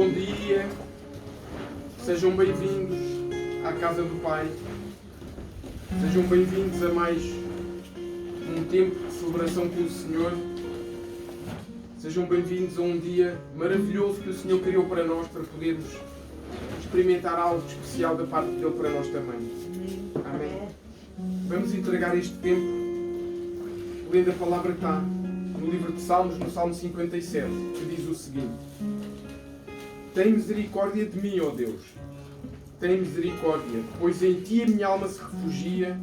Bom dia, sejam bem-vindos à casa do Pai, sejam bem-vindos a mais um tempo de celebração com o Senhor, sejam bem-vindos a um dia maravilhoso que o Senhor criou para nós, para podermos experimentar algo especial da parte dele para nós também. Amém. Vamos entregar este tempo lendo a palavra que está no livro de Salmos, no Salmo 57, que diz o seguinte: Tem misericórdia de mim, ó Deus, tem misericórdia, pois em Ti a minha alma se refugia,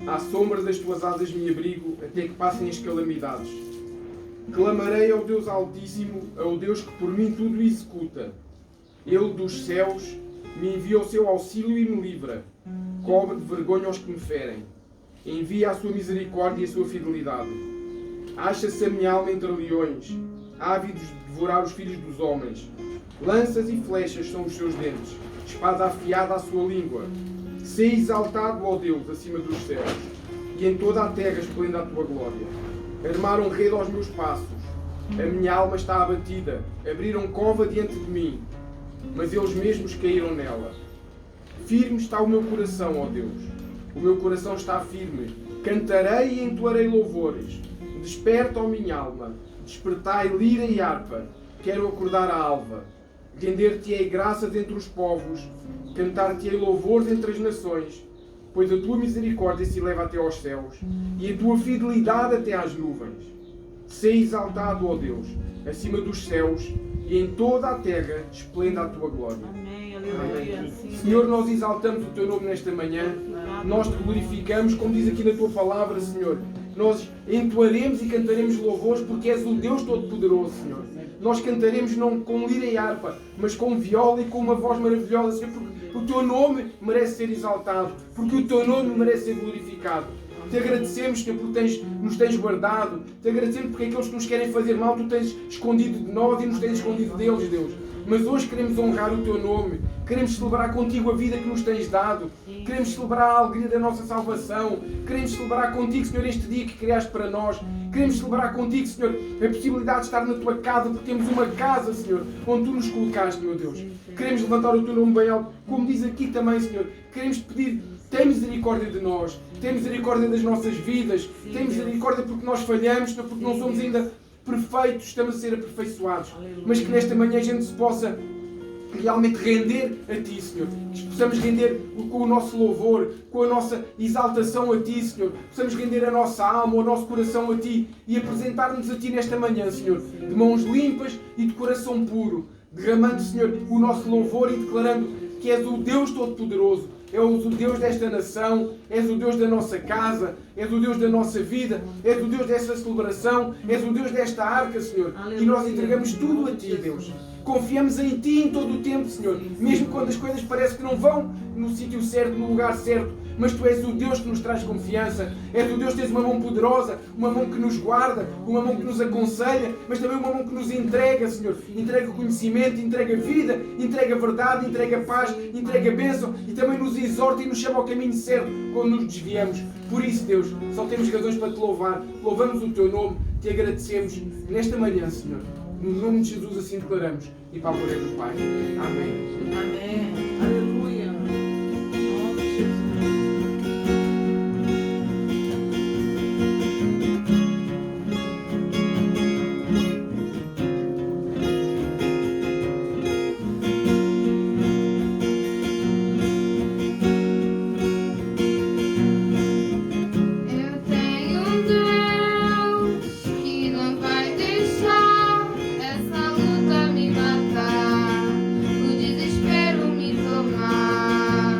à sombra das Tuas asas me abrigo, até que passem as calamidades. Clamarei ao Deus Altíssimo, ao Deus que por mim tudo executa. Ele dos céus me envia o seu auxílio e me livra, cobre de vergonha aos que me ferem. Envia a sua misericórdia e a sua fidelidade. Acha-se a minha alma entre leões, ávidos de devorar os filhos dos homens. Lanças e flechas são os seus dentes, espada afiada à sua língua. Sê exaltado, ó Deus, acima dos céus, e em toda a terra esplenda a tua glória. Armaram rede aos meus passos, a minha alma está abatida, abriram cova diante de mim, mas eles mesmos caíram nela. Firme está o meu coração, ó Deus, o meu coração está firme, cantarei e entoarei louvores. Desperta, ó minha alma, despertai lira e harpa, quero acordar a alva. Render-te-ei graças entre os povos, cantar-te-ei louvores entre as nações, pois a tua misericórdia se eleva até aos céus, e a tua fidelidade até às nuvens. Sê exaltado, ó Deus, acima dos céus, e em toda a terra esplenda a tua glória. Amém, aleluia. Amém. Senhor, nós exaltamos o teu nome nesta manhã, nós te glorificamos, como diz aqui na tua palavra, Senhor. Nós entoaremos e cantaremos louvores porque és o Deus Todo-Poderoso, Senhor. Nós cantaremos não com lira e harpa, mas com viola e com uma voz maravilhosa, Senhor, porque o teu nome merece ser exaltado, porque o teu nome merece ser glorificado. Te agradecemos, Senhor, porque nos tens guardado. Te agradecemos porque aqueles que nos querem fazer mal, tu tens escondido de nós e nos tens escondido deles, Deus. Mas hoje queremos honrar o teu nome. Queremos celebrar contigo a vida que nos tens dado. Queremos celebrar a alegria da nossa salvação. Queremos celebrar contigo, Senhor, este dia que criaste para nós. Queremos celebrar contigo, Senhor, a possibilidade de estar na tua casa, porque temos uma casa, Senhor, onde tu nos colocaste, meu Deus. Queremos levantar o teu nome bem alto, como diz aqui também, Senhor. Queremos pedir, tem misericórdia de nós, tem misericórdia das nossas vidas, tem misericórdia porque nós falhamos, porque não somos ainda perfeitos, estamos a ser aperfeiçoados. Mas que nesta manhã a gente se possa realmente render a Ti, Senhor. Que possamos render com o nosso louvor, com a nossa exaltação a Ti, Senhor. Possamos render a nossa alma, o nosso coração a Ti e apresentar-nos a Ti nesta manhã, Senhor. De mãos limpas e de coração puro. Derramando, Senhor, o nosso louvor e declarando que és o Deus Todo-Poderoso. És o Deus desta nação, és o Deus da nossa casa, és o Deus da nossa vida, és o Deus desta celebração, és o Deus desta arca, Senhor. Aleluia. E nós entregamos tudo a Ti, Deus. Confiamos em Ti em todo o tempo, Senhor. Mesmo quando as coisas parecem que não vão no sítio certo, no lugar certo. Mas Tu és o Deus que nos traz confiança. És o Deus que tens uma mão poderosa, uma mão que nos guarda, uma mão que nos aconselha, mas também uma mão que nos entrega, Senhor. Entrega conhecimento, entrega vida, entrega verdade, entrega paz, entrega bênção e também nos exorta e nos chama ao caminho certo quando nos desviamos. Por isso, Deus, só temos razões para Te louvar. Louvamos o Teu nome, Te agradecemos nesta manhã, Senhor. No nome de Jesus assim declaramos e para a glória do Pai. Amém. Amém. Aleluia. Em nome de Jesus. Essa luta me matar, o desespero me tomar.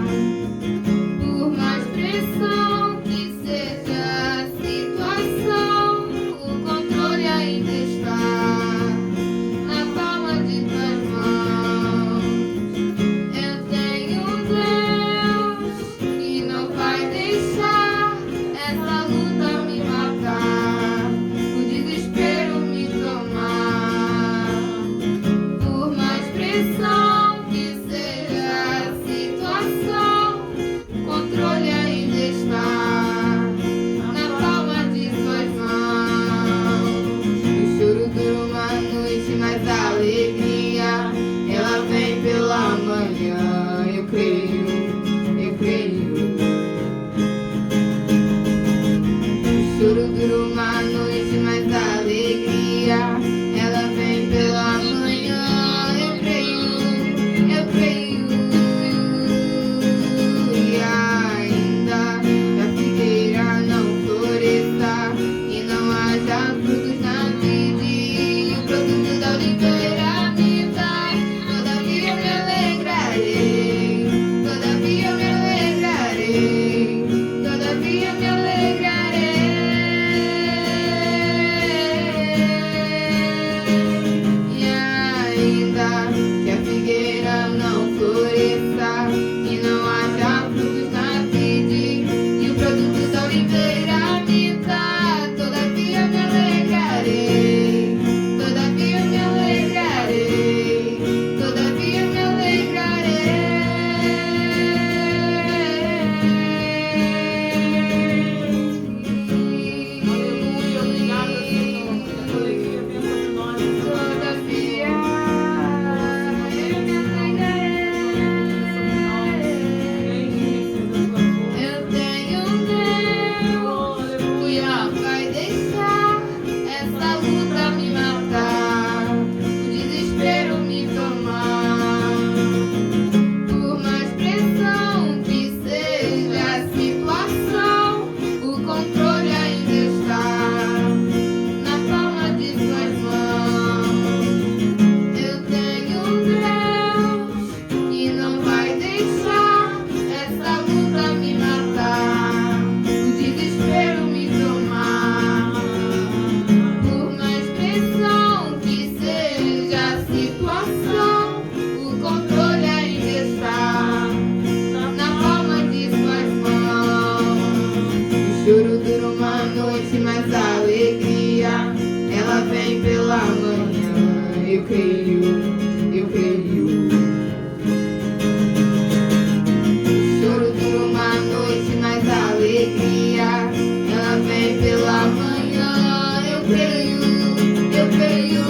pela manhã. Eu creio, eu creio. O choro dura uma noite, mas a alegria ela vem pela manhã. Eu creio, eu creio.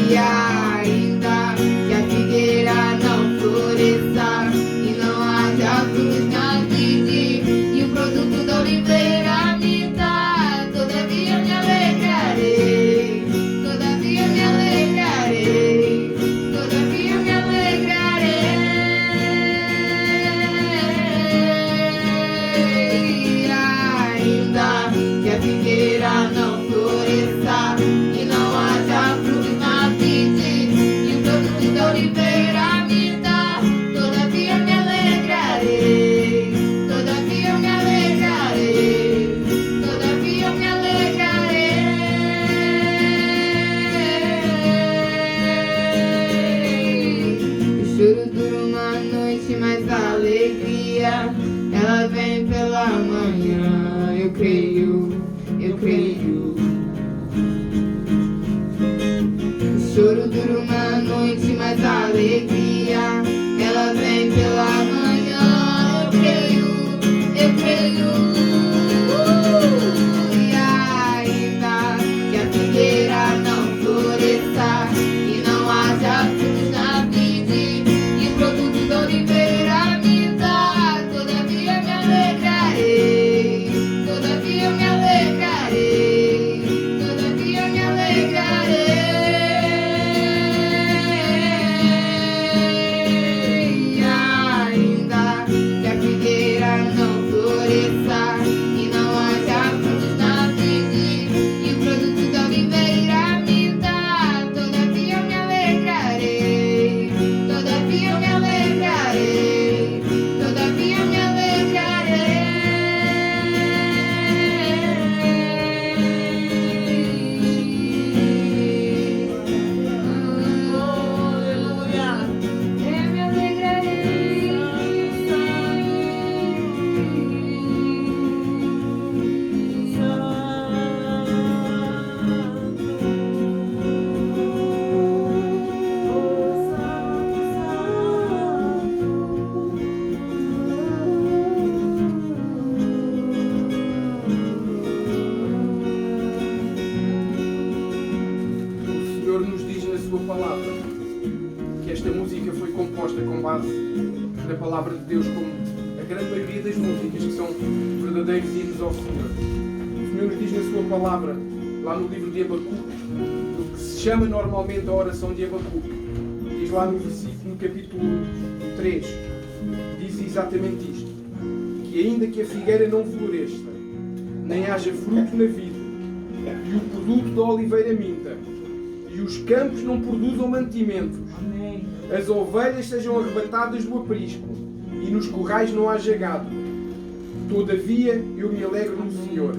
E ainda que a figueira não floresça e não haja frutos na vide e o produto da oliveira me dá, todavia me alegrarei, todavia me alegrarei, todavia me alegrarei. E ainda que a figueira não floresça e não haja frutos na vide e o produto da oliveira me dá, todavia me alegrarei, todavia me alegrarei, todavia me alegrarei. O choro dura uma noite, mas a alegria ela vem pela manhã. Eu creio, eu creio. O choro dura uma noite, mas a alegria ela vem pela manhã. Eu creio, eu creio. E ainda que a figueira não floresça e não haja frutos na vide e o produto da oliveira me dá, todavia me alegrarei, todavia me alegrarei, todavia me alegrarei. E ainda que a figueira não floresça e não haja frutos na vide e o produto da oliveira me dá, todavia me alegrarei, todavia me alegrarei, todavia me alegrarei. Aleluia. Eu me alegrarei. O Senhor nos diz na sua palavra que esta música foi composta com base na palavra de Deus, como a grande maioria das músicas que são verdadeiros hinos ao Senhor. O Senhor nos diz na sua palavra, lá no livro de Abacuque, o que se chama normalmente a oração de Abacuque. Diz lá no versículo, no capítulo 3, diz exatamente isto: que ainda que a figueira não floresça, nem haja fruto na vida, e o produto da oliveira minta, e os campos não produzam mantimentos, Amém. as ovelhas sejam arrebatadas do aprisco, e nos currais não haja gado, todavia eu me alegro no Senhor,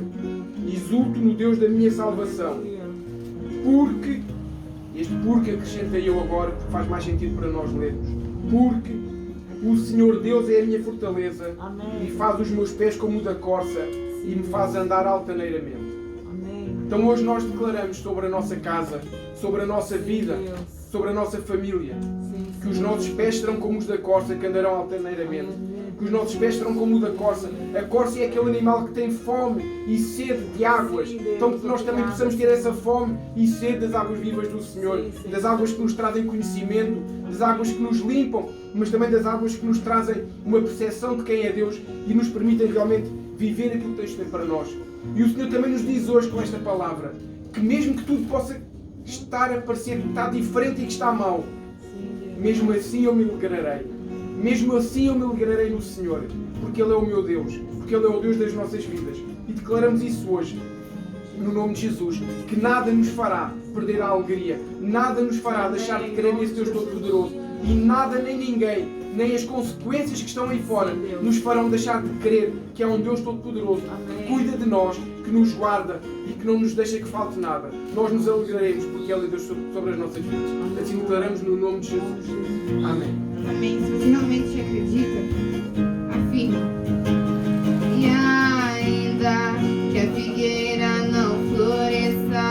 exulto no Deus da minha salvação, porque, este porque acrescentei eu agora, porque faz mais sentido para nós lermos, porque o Senhor Deus é a minha fortaleza, Amém. e faz os meus pés como o da corça, e me faz andar altaneiramente. Amém. Então hoje nós declaramos sobre a nossa casa, sobre a nossa vida, sobre a nossa família, que os nossos pés serão como os da corça, que andarão altaneiramente. Que os nossos pés serão como o da corça. A corça é aquele animal que tem fome e sede de águas. Então que nós também possamos ter essa fome e sede das águas vivas do Senhor. Das águas que nos trazem conhecimento, das águas que nos limpam, mas também das águas que nos trazem uma percepção de quem é Deus e nos permitem realmente viver aquilo que Deus tem para nós. E o Senhor também nos diz hoje com esta palavra, que mesmo que tudo possa estar a parecer que está diferente e que está mal, mesmo assim eu me alegrarei. Mesmo assim eu me alegrarei no Senhor, porque Ele é o meu Deus, porque Ele é o Deus das nossas vidas. E declaramos isso hoje, no nome de Jesus, que nada nos fará perder a alegria, nada nos fará deixar de crer nesse Deus Todo-Poderoso, e nada nem ninguém, nem as consequências que estão aí fora, nos farão deixar de crer que é um Deus Todo-Poderoso, que cuida de nós, que nos guarda e que não nos deixa que falte nada. Nós nos alegraremos porque Ele é Deus sobre as nossas vidas. Assim declaramos no nome de Jesus. Amém. Amém. Se você realmente acredita, afirme. E ainda que a figueira não floresça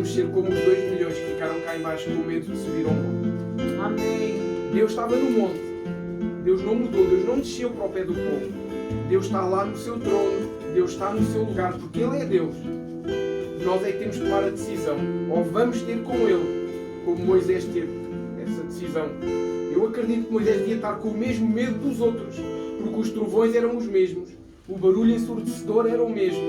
podemos ser como os 2 milhões que ficaram cá embaixo com medo de subir ao monte. Amém. Deus estava no monte. Deus não mudou. Deus não desceu para o pé do povo. Deus está lá no seu trono. Deus está no seu lugar, porque Ele é Deus. Nós é que temos de tomar a decisão. Ou vamos ter com Ele, como Moisés teve essa decisão. Eu acredito que Moisés devia estar com o mesmo medo dos outros, porque os trovões eram os mesmos, o barulho ensurdecedor era o mesmo,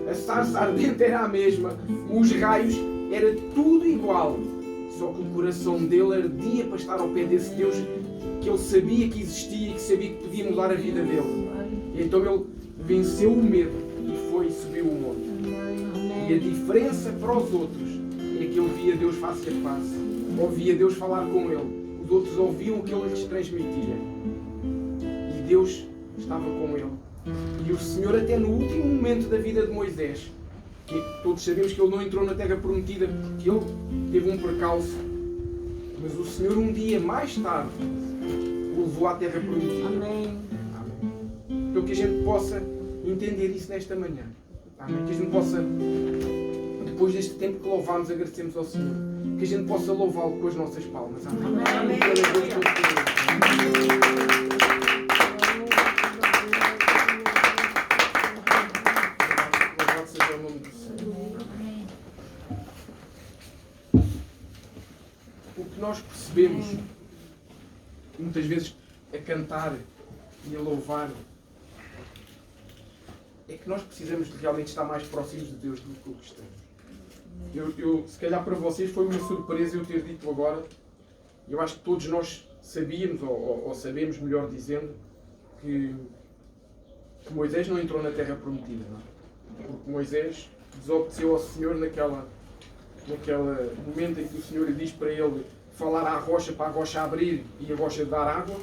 a sarça ardente era a mesma, os raios, era tudo igual. Só que o coração dele ardia para estar ao pé desse Deus que ele sabia que existia e que sabia que podia mudar a vida dele. E então ele venceu o medo e foi e subiu o monte. E a diferença para os outros é que ele via Deus face a face, ouvia Deus falar com ele. Os outros ouviam o que ele lhes transmitia. E Deus estava com ele. E o Senhor, até no último momento da vida de Moisés, que todos sabemos que ele não entrou na terra prometida porque ele teve um percalço, mas o Senhor um dia mais tarde o levou à terra prometida. Amém. Amém. Então que a gente possa entender isso nesta manhã. Amém. Que a gente possa, depois deste tempo que louvamos, agradecemos ao Senhor, que a gente possa louvá-lo com as nossas palmas. Amém. Amém. Louvado seja o nome do Senhor. O que nós percebemos muitas vezes a cantar e a louvar é que nós precisamos de realmente estar mais próximos de Deus do que o que estamos. Se calhar para vocês foi uma surpresa eu ter dito agora. Eu acho que todos nós sabíamos, ou sabemos, melhor dizendo, que Moisés não entrou na terra prometida, não é? Porque Moisés desobedeceu ao Senhor naquele momento em que o Senhor lhe diz para ele falar à rocha para a rocha abrir e a rocha dar água,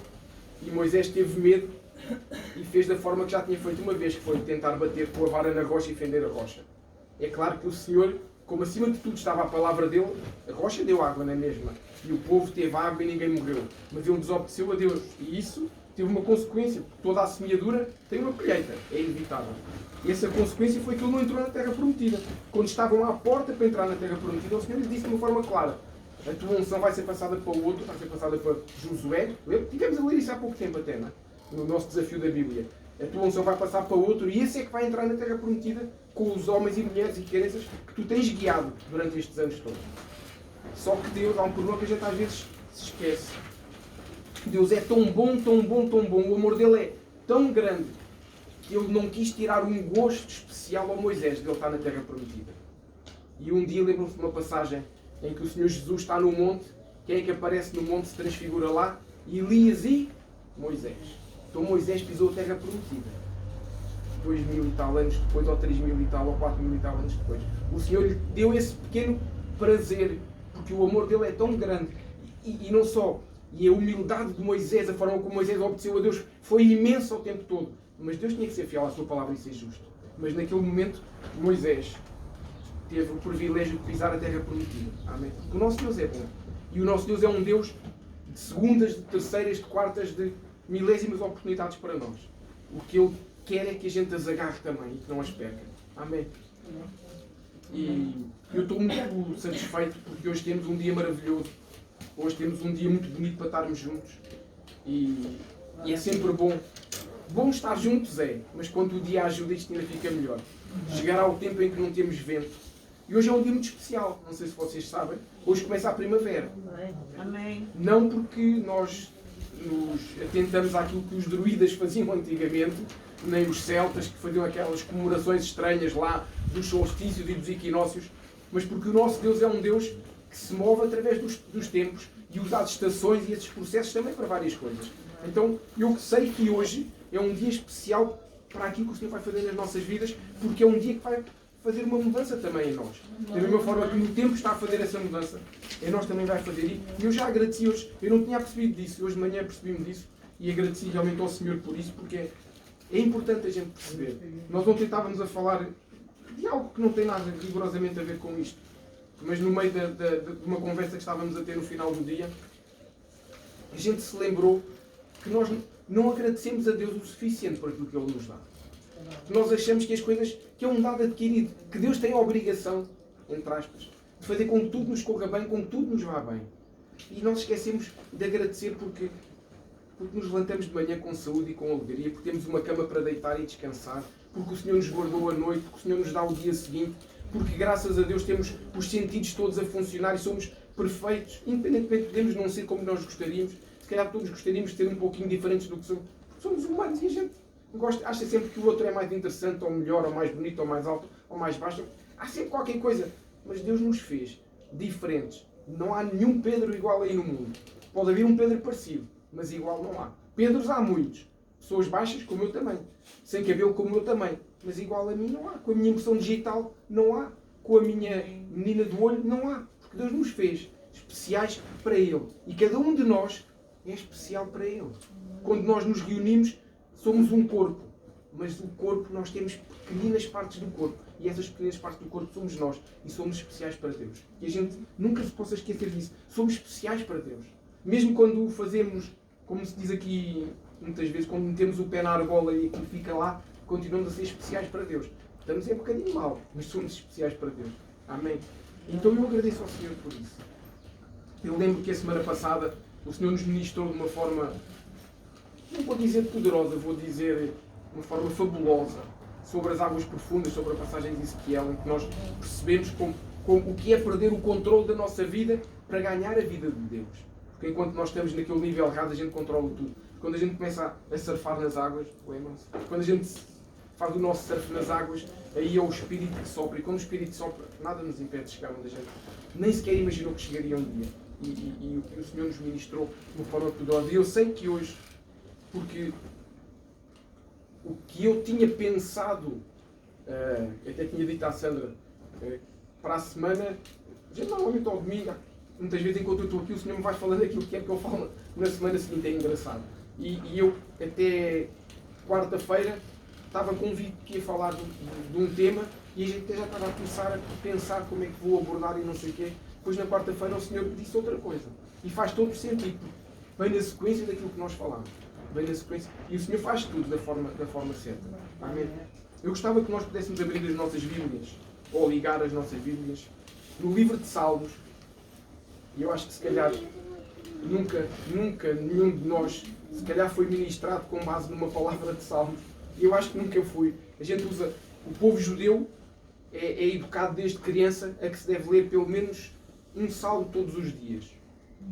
e Moisés teve medo e fez da forma que já tinha feito uma vez, que foi tentar bater com a vara na rocha e fender a rocha. É claro que o Senhor, como acima de tudo estava a palavra dele, a rocha deu água na mesma, e o povo teve água e ninguém morreu, mas ele desobedeceu a Deus, e isso teve uma consequência, porque toda a semeadura tem uma colheita, é inevitável. E essa consequência foi que ele não entrou na terra prometida. Quando estavam à porta para entrar na terra prometida, o Senhor lhe disse de uma forma clara: a tua unção vai ser passada para o outro, vai ser passada para Josué. Tivemos a ler isso há pouco tempo até, não é? No nosso desafio da Bíblia. A tua unção vai passar para o outro e esse é que vai entrar na terra prometida com os homens e mulheres e crianças que tu tens guiado durante estes anos todos. Só que Deus, há um problema que a gente às vezes se esquece. Deus é tão bom, tão bom, tão bom. O amor dele é tão grande que ele não quis tirar um gosto especial ao Moisés de ele estar na terra prometida. E um dia lembro-me de uma passagem em que o Senhor Jesus está no monte. Quem é que aparece no monte, se transfigura lá? Elias e Moisés. Então Moisés pisou a terra prometida. 2000 e tal anos depois, ou 3000 e tal, ou 4000 e tal anos depois. O Senhor lhe deu esse pequeno prazer, porque o amor dele é tão grande. E não só. E a humildade de Moisés, a forma como Moisés obedeceu a Deus, foi imensa o tempo todo. Mas Deus tinha que ser fiel à sua palavra e ser justo. Mas naquele momento, Moisés teve o privilégio de pisar a terra prometida. Amém? Porque o nosso Deus é bom. E o nosso Deus é um Deus de segundas, de terceiras, de quartas, de milésimas oportunidades para nós. O que Ele quer é que a gente as agarre também e que não as perca. Amém? E eu estou muito satisfeito porque hoje temos um dia maravilhoso. Hoje temos um dia muito bonito para estarmos juntos. E é sempre bom. Bom estar juntos é, mas quando o dia ajuda isto ainda fica melhor. Chegará o tempo em que não temos vento. E hoje é um dia muito especial, não sei se vocês sabem. Hoje começa a primavera. Amém. Não porque nós nos atentamos àquilo que os druidas faziam antigamente, nem os celtas que faziam aquelas comemorações estranhas lá dos solstícios e dos equinócios, mas porque o nosso Deus é um Deus que se move através dos tempos e usa as estações e esses processos também para várias coisas. Então, eu sei que hoje é um dia especial para aquilo que o Senhor vai fazer nas nossas vidas, porque é um dia que vai fazer uma mudança também em nós. Da mesma forma que no tempo está a fazer essa mudança, em nós também vai fazer. E eu já agradeci hoje, eu não tinha percebido disso, hoje de manhã percebi-me disso e agradeci realmente ao Senhor por isso, porque é importante a gente perceber. Nós ontem estávamos a falar de algo que não tem nada rigorosamente a ver com isto, mas no meio de uma conversa que estávamos a ter no final do dia, a gente se lembrou que nós não agradecemos a Deus o suficiente por aquilo que Ele nos dá. Nós achamos que as coisas, que é um dado adquirido, que Deus tem a obrigação, entre aspas, de fazer com que tudo nos corra bem, com que tudo nos vá bem. E nós esquecemos de agradecer porque nos levantamos de manhã com saúde e com alegria, porque temos uma cama para deitar e descansar, porque o Senhor nos guardou a noite, porque o Senhor nos dá o dia seguinte, porque graças a Deus temos os sentidos todos a funcionar e somos perfeitos, independentemente de podemos não ser como nós gostaríamos. Se calhar todos gostaríamos de ser um pouquinho diferentes do que somos, porque somos humanos e a gente acha sempre que o outro é mais interessante, ou melhor, ou mais bonito, ou mais alto, ou mais baixo. Há sempre qualquer coisa. Mas Deus nos fez diferentes. Não há nenhum Pedro igual aí no mundo. Pode haver um Pedro parecido, mas igual não há. Pedros há muitos. Pessoas baixas como eu também. Sem cabelo como eu também. Mas igual a mim não há. Com a minha impressão digital não há. Com a minha menina do olho não há. Porque Deus nos fez especiais para Ele. E cada um de nós é especial para Ele. Quando nós nos reunimos, somos um corpo. Mas o corpo, nós temos pequeninas partes do corpo. E essas pequenas partes do corpo somos nós. E somos especiais para Deus. E a gente nunca se possa esquecer disso. Somos especiais para Deus. Mesmo quando o fazemos, como se diz aqui muitas vezes, quando metemos o pé na argola e aquilo fica lá, continuamos a ser especiais para Deus. Estamos um bocadinho mal, mas somos especiais para Deus. Amém? Então eu agradeço ao Senhor por isso. Eu lembro que a semana passada o Senhor nos ministrou de uma forma, não vou dizer poderosa, vou dizer de uma forma fabulosa, sobre as águas profundas, sobre a passagem de Ezequiel, em que nós percebemos o que é perder o controle da nossa vida para ganhar a vida de Deus. Porque enquanto nós estamos naquele nível errado, a gente controla tudo. Quando a gente começa a surfar nas águas, lembram-se? Quando a gente faz o nosso surf nas águas, aí é o Espírito que sopra. E quando o Espírito sopra, nada nos impede de chegar onde a gente nem sequer imaginou que chegaria um dia. E o Senhor nos ministrou de uma forma poderosa. E eu sei que hoje, porque o que eu tinha pensado, até tinha dito à Sandra, para a semana, já normalmente ao domingo, muitas vezes enquanto eu estou aqui, o Senhor me vai falando aquilo que é que eu falo na semana seguinte, é engraçado. E eu, até quarta-feira, estava convicto que ia falar de um tema e a gente já estava a começar a pensar como é que vou abordar e não sei o quê. Depois, na quarta-feira, o Senhor disse outra coisa. E faz todo o sentido, porque vem na sequência daquilo que nós falamos. Vem na sequência. E o Senhor faz tudo da forma certa. Amém? Eu gostava que nós pudéssemos abrir as nossas Bíblias, ou ligar as nossas Bíblias, no livro de Salmos. E eu acho que se calhar nunca nenhum de nós se calhar foi ministrado com base numa palavra de Salmos. E eu acho que nunca fui. A gente usa, o povo judeu é educado desde criança a que se deve ler pelo menos um salmo todos os dias.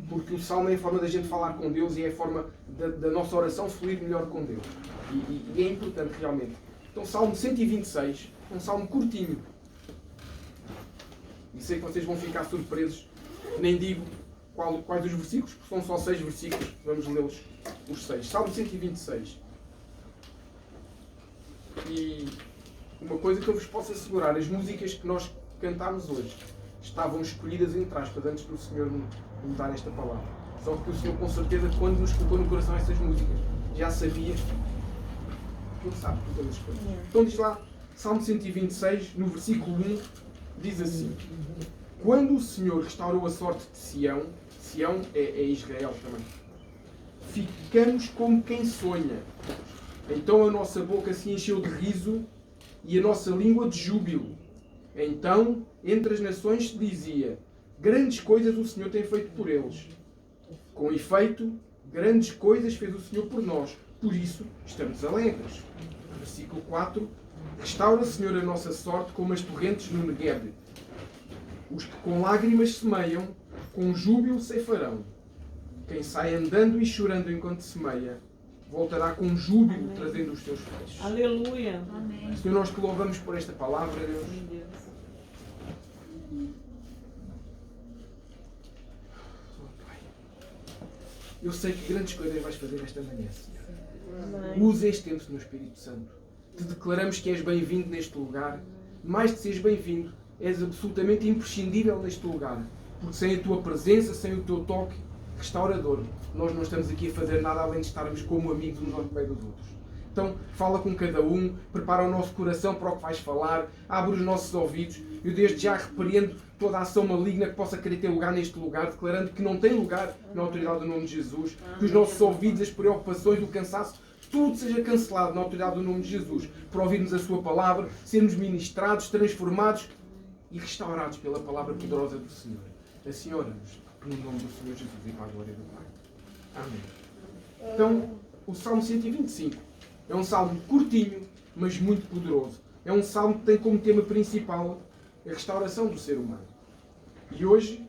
Porque o salmo é a forma da gente falar com Deus e é a forma da nossa oração fluir melhor com Deus. E é importante realmente. Então, Salmo 126, um salmo curtinho. E sei que vocês vão ficar surpresos. Nem digo quais os versículos, porque são só 6 versículos. Vamos lê-los os 6. Salmo 126. E uma coisa que eu vos posso assegurar, as músicas que nós cantámos hoje estavam escolhidas entre aspas antes do Senhor me dar esta palavra. Só que o Senhor, com certeza, quando nos colocou no coração essas músicas, já sabia. Ele sabe todas as coisas. Então diz lá, Salmo 126, no versículo 1, diz assim: quando o Senhor restaurou a sorte de Sião, Sião é Israel também, ficamos como quem sonha. Então a nossa boca se encheu de riso e a nossa língua de júbilo. Então, entre as nações se dizia: grandes coisas o Senhor tem feito por eles. Com efeito, grandes coisas fez o Senhor por nós. Por isso, estamos alegres. Versículo 4. Restaura, Senhor, a nossa sorte como as torrentes no Negueb. Os que com lágrimas semeiam, com júbilo ceifarão. Quem sai andando e chorando enquanto semeia, voltará com júbilo, trazendo os seus feixes. Aleluia. Amém. Senhor, nós te louvamos por esta palavra, Deus. Eu sei que grandes coisas vais fazer esta manhã, Senhor. Usa este tempo no Espírito Santo. Te declaramos que és bem-vindo neste lugar. Mais de seres bem-vindo, és absolutamente imprescindível neste lugar. Porque sem a tua presença, sem o teu toque restaurador, nós não estamos aqui a fazer nada além de estarmos como amigos uns ao meio dos outros. Então, fala com cada um, prepara o nosso coração para o que vais falar, abre os nossos ouvidos. Eu desde já repreendo toda a ação maligna que possa querer ter lugar neste lugar, declarando que não tem lugar na autoridade do nome de Jesus, que os nossos ouvidos, as preocupações, o cansaço, tudo seja cancelado na autoridade do nome de Jesus, para ouvirmos a sua palavra, sermos ministrados, transformados e restaurados pela palavra poderosa do Senhor. Assim oramos, no nome do Senhor Jesus e para a glória do Pai. Amém. Então, o Salmo 125 é um salmo curtinho, mas muito poderoso. É um salmo que tem como tema principal a restauração do ser humano. E hoje,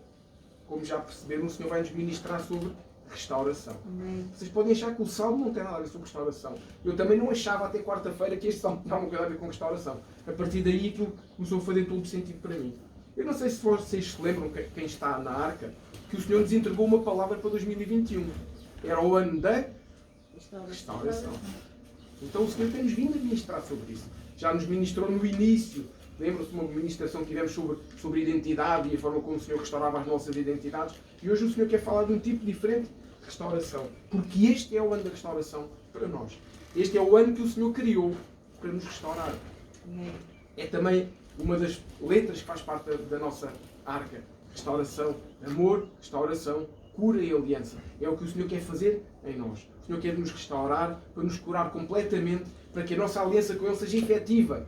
como já perceberam, o Senhor vai nos ministrar sobre restauração. Amém. Vocês podem achar que o salmo não tem nada a ver sobre restauração. Eu também não achava até quarta-feira que este salmo tinha alguma coisa a ver com restauração. A partir daí aquilo começou a fazer todo o sentido para mim. Eu não sei se vocês se lembram, quem está na arca, que o Senhor nos entregou uma palavra para 2021. Era o ano da restauração. Então o Senhor tem-nos vindo a ministrar sobre isso. Já nos ministrou no início. Lembram-se de uma ministração que tivemos sobre identidade e a forma como o Senhor restaurava as nossas identidades. E hoje o Senhor quer falar de um tipo diferente de restauração. Porque este é o ano da restauração para nós. Este é o ano que o Senhor criou para nos restaurar. É também uma das letras que faz parte da nossa arca. Restauração, amor, restauração, cura e aliança. É o que o Senhor quer fazer em nós. O Senhor quer nos restaurar, para nos curar completamente, para que a nossa aliança com Ele seja efetiva.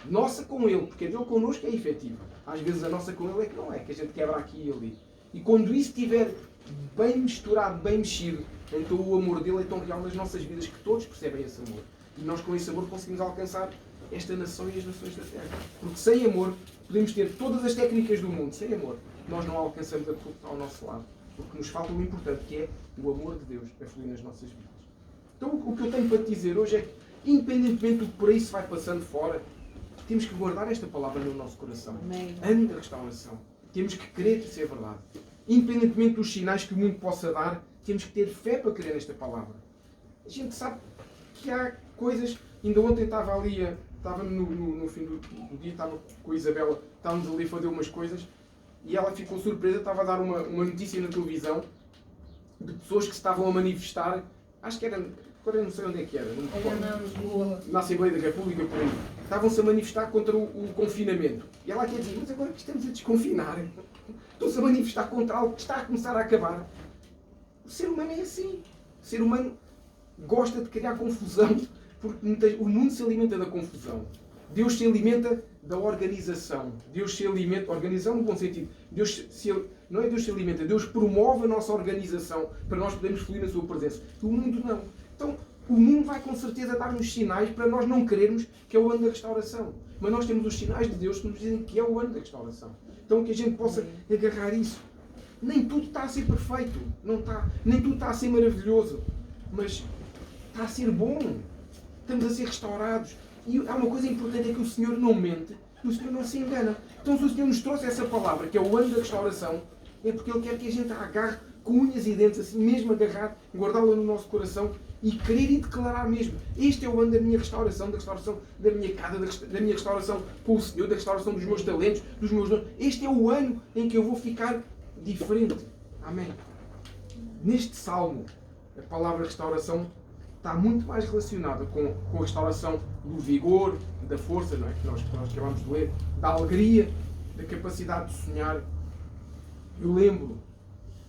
Nossa com Ele, porque a dele connosco é efetiva. Às vezes a nossa com Ele é que não é, que a gente quebra aqui e ali. E quando isso estiver bem misturado, bem mexido, então o amor dele é tão real nas nossas vidas que todos percebem esse amor. E nós com esse amor conseguimos alcançar esta nação e as nações da terra. Porque sem amor, podemos ter todas as técnicas do mundo. Sem amor, nós não alcançamos a tudo ao nosso lado. Porque nos falta o importante, que é o amor de Deus a fluir nas nossas vidas. Então o que eu tenho para te dizer hoje é que, independentemente do que por aí se vai passando fora, temos que guardar esta palavra no nosso coração. Ano da restauração. Temos que crer que isso é verdade. Independentemente dos sinais que o mundo possa dar, temos que ter fé para crer nesta palavra. A gente sabe que há coisas... Ainda ontem estava ali, estava no fim do dia, estava com a Isabela, estávamos ali a fazer umas coisas e ela ficou surpresa, estava a dar uma notícia na televisão de pessoas que se estavam a manifestar, acho que era, agora não sei onde é que era, na Assembleia da República, por aí. Estavam-se a manifestar contra o confinamento. E ela quer dizer, mas agora que estamos a desconfinar, estão-se a manifestar contra algo que está a começar a acabar. O ser humano é assim. O ser humano gosta de criar confusão, porque o mundo se alimenta da confusão. Deus se alimenta da organização. Deus se alimenta, organização no bom sentido. Não é Deus se alimenta, Deus promove a nossa organização para nós podermos fluir na sua presença. O mundo não. Então, o mundo vai com certeza dar-nos sinais para nós não querermos que é o ano da restauração. Mas nós temos os sinais de Deus que nos dizem que é o ano da restauração. Então que a gente possa agarrar isso. Nem tudo está a ser perfeito. Não está. Nem tudo está a ser maravilhoso. Mas está a ser bom. Estamos a ser restaurados. E há uma coisa importante, é que o Senhor não mente e o Senhor não se engana. Então se o Senhor nos trouxe essa palavra, que é o ano da restauração, é porque Ele quer que a gente a agarre com unhas e dentes, assim mesmo agarrar, guardá-la no nosso coração e querer e declarar mesmo. Este é o ano da minha restauração, da restauração da minha casa, da minha restauração com o Senhor, da restauração dos meus talentos, dos meus dons. Este é o ano em que eu vou ficar diferente. Amém. Neste salmo, a palavra restauração está muito mais relacionada com a restauração do vigor, da força, não é? que nós acabamos de ler, da alegria, da capacidade de sonhar. Eu lembro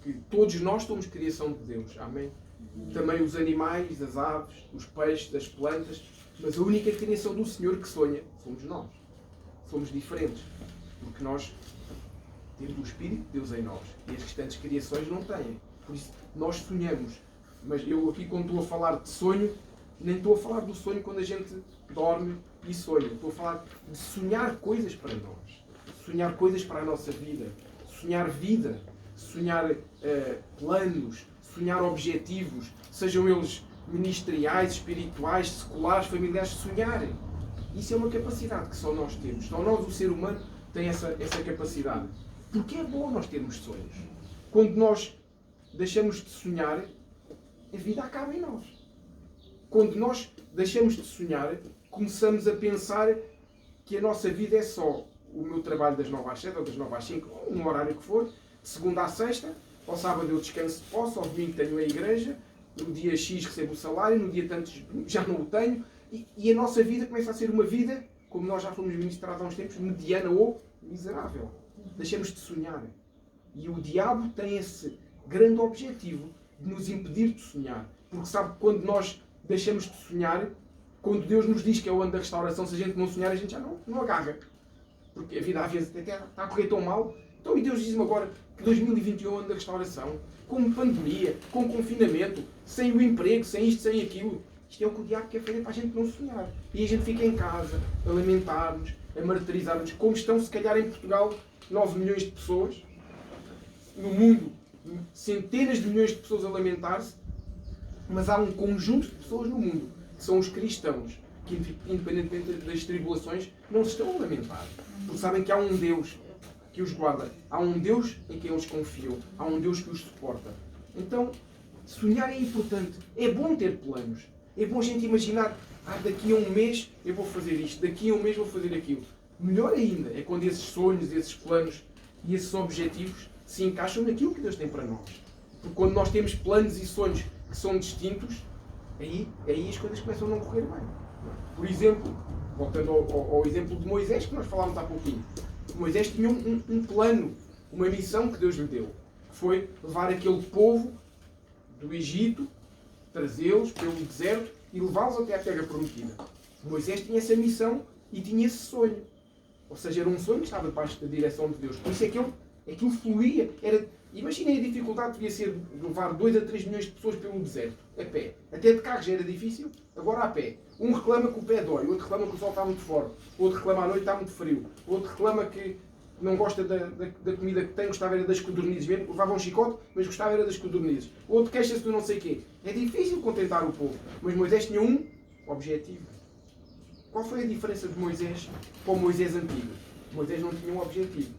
que todos nós somos criação de Deus. Amém? Também os animais, as aves, os peixes, as plantas, mas a única criação do Senhor que sonha somos nós. Somos diferentes, porque nós temos o Espírito de Deus em nós e as restantes criações não têm. Por isso, nós sonhamos. Mas eu aqui, quando estou a falar de sonho, nem estou a falar do sonho quando a gente dorme e sonha. Estou a falar de sonhar coisas para nós. Sonhar coisas para a nossa vida. Sonhar vida. Sonhar planos. Sonhar objetivos. Sejam eles ministeriais, espirituais, seculares, familiares. Sonhar. Isso é uma capacidade que só nós temos. Só nós, o ser humano, tem essa capacidade. Porque é bom nós termos sonhos. Quando nós deixamos de sonhar, a vida acaba em nós. Quando nós deixamos de sonhar, começamos a pensar que a nossa vida é só o meu trabalho das 9 às 7 ou das 9 às 5, ou no horário que for, de segunda à sexta, ao sábado eu descanso de posse, ao domingo tenho a igreja, no dia X recebo o salário, no dia tantos já não o tenho, e a nossa vida começa a ser uma vida, como nós já fomos ministrados há uns tempos, mediana ou miserável. Deixamos de sonhar. E o diabo tem esse grande objetivo de nos impedir de sonhar. Porque sabe que quando nós deixamos de sonhar, quando Deus nos diz que é o ano da restauração, se a gente não sonhar, a gente já não agarra. porque a vida às vezes até está a correr tão mal. Então, e Deus diz-me agora que 2021 é o ano da restauração, com pandemia, com confinamento, sem o emprego, sem isto, sem aquilo. Isto é o que o diabo quer fazer para a gente não sonhar. E a gente fica em casa, a lamentar-nos, a martirizar-nos, como estão, se calhar, em Portugal, 9 milhões de pessoas, no mundo, centenas de milhões de pessoas a lamentar-se, mas há um conjunto de pessoas no mundo, que são os cristãos, que, independentemente das tribulações, não se estão a lamentar. Porque sabem que há um Deus que os guarda, há um Deus em quem eles confiam, há um Deus que os suporta. Então, sonhar é importante. É bom ter planos. É bom a gente imaginar, daqui a um mês eu vou fazer isto, daqui a um mês vou fazer aquilo. Melhor ainda é quando esses sonhos, esses planos e esses objetivos se encaixam naquilo que Deus tem para nós. Porque quando nós temos planos e sonhos que são distintos, aí as coisas começam a não correr bem. Por exemplo, voltando ao exemplo de Moisés, que nós falámos há pouquinho. Moisés tinha um plano, uma missão que Deus lhe deu, que foi levar aquele povo do Egito, trazê-los pelo deserto e levá-los até à terra prometida. Moisés tinha essa missão e tinha esse sonho. Ou seja, era um sonho que estava debaixo da direção de Deus. Por isso é que aquilo fluía. Imaginem a dificuldade que devia ser de levar 2 a 3 milhões de pessoas pelo deserto, a pé. Até de carro já era difícil, agora a pé. Um reclama que o pé dói, outro reclama que o sol está muito forte, outro reclama à noite está muito frio, outro reclama que não gosta da comida que tem, gostava era das codornizes mesmo, levava um chicote, mas gostava era das codornizes. Outro queixa-se do não sei quê. É difícil contentar o povo, mas Moisés tinha um objetivo. Qual foi a diferença de Moisés para o Moisés antigo? Moisés não tinha um objetivo.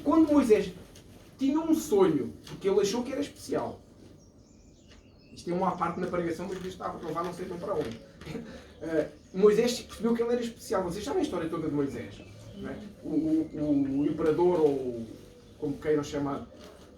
Quando Moisés tinha um sonho, porque ele achou que era especial. Isto é uma parte na pregação, mas estava a levar não sei bem para onde. Moisés percebeu que ele era especial. Vocês sabem a história toda de Moisés? Não é? O imperador, ou como queiram chamar,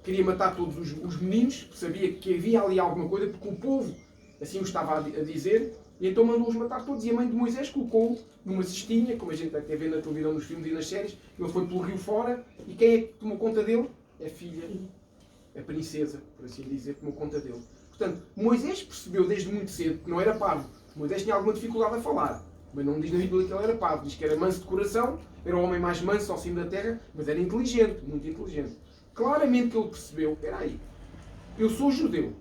queria matar todos os meninos, sabia que havia ali alguma coisa, porque o povo assim o estava a dizer, e então mandou-os matar todos. E a mãe de Moisés colocou-o numa cestinha, como a gente até vê na televisão, nos filmes e nas séries. Ele foi pelo rio fora, e quem é que tomou conta dele? A filha, a princesa, por assim dizer, tomou conta dele. Portanto, Moisés percebeu desde muito cedo que não era parvo. Moisés tinha alguma dificuldade a falar, mas não diz na Bíblia que ele era parvo. Diz que era manso de coração, era o homem mais manso ao cimo da terra, mas era inteligente, muito inteligente. Claramente que ele percebeu, espera aí, eu sou judeu,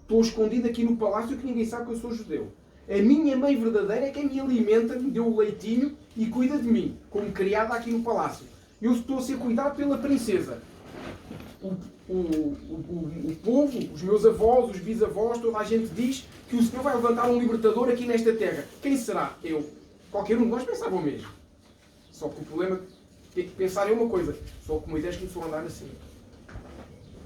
estou escondido aqui no palácio que ninguém sabe que eu sou judeu. A minha mãe verdadeira é quem me alimenta, me deu o leitinho e cuida de mim, como criada aqui no palácio. Eu estou a ser cuidado pela princesa. O povo, os meus avós, os bisavós, toda a gente diz que o Senhor vai levantar um libertador aqui nesta terra. Quem será? Eu. Qualquer um de nós pensava o mesmo. Só que o problema é que pensar é uma coisa. Só que Moisés começou a andar assim.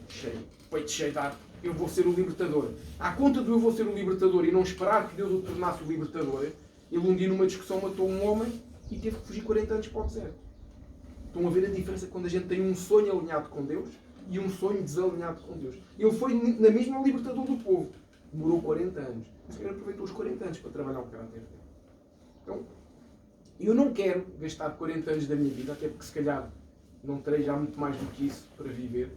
Cheio, peito cheio de ar. Eu vou ser o libertador. À conta de eu vou ser o libertador e não esperar que Deus o tornasse o libertador, ele um dia numa discussão matou um homem e teve que fugir 40 anos para o deserto. Estão a ver a diferença quando a gente tem um sonho alinhado com Deus e um sonho desalinhado com Deus. Ele foi na mesma libertador do povo. Demorou 40 anos. O Senhor aproveitou os 40 anos para trabalhar o caráter dele. Então, eu não quero gastar 40 anos da minha vida, até porque se calhar não terei já muito mais do que isso para viver.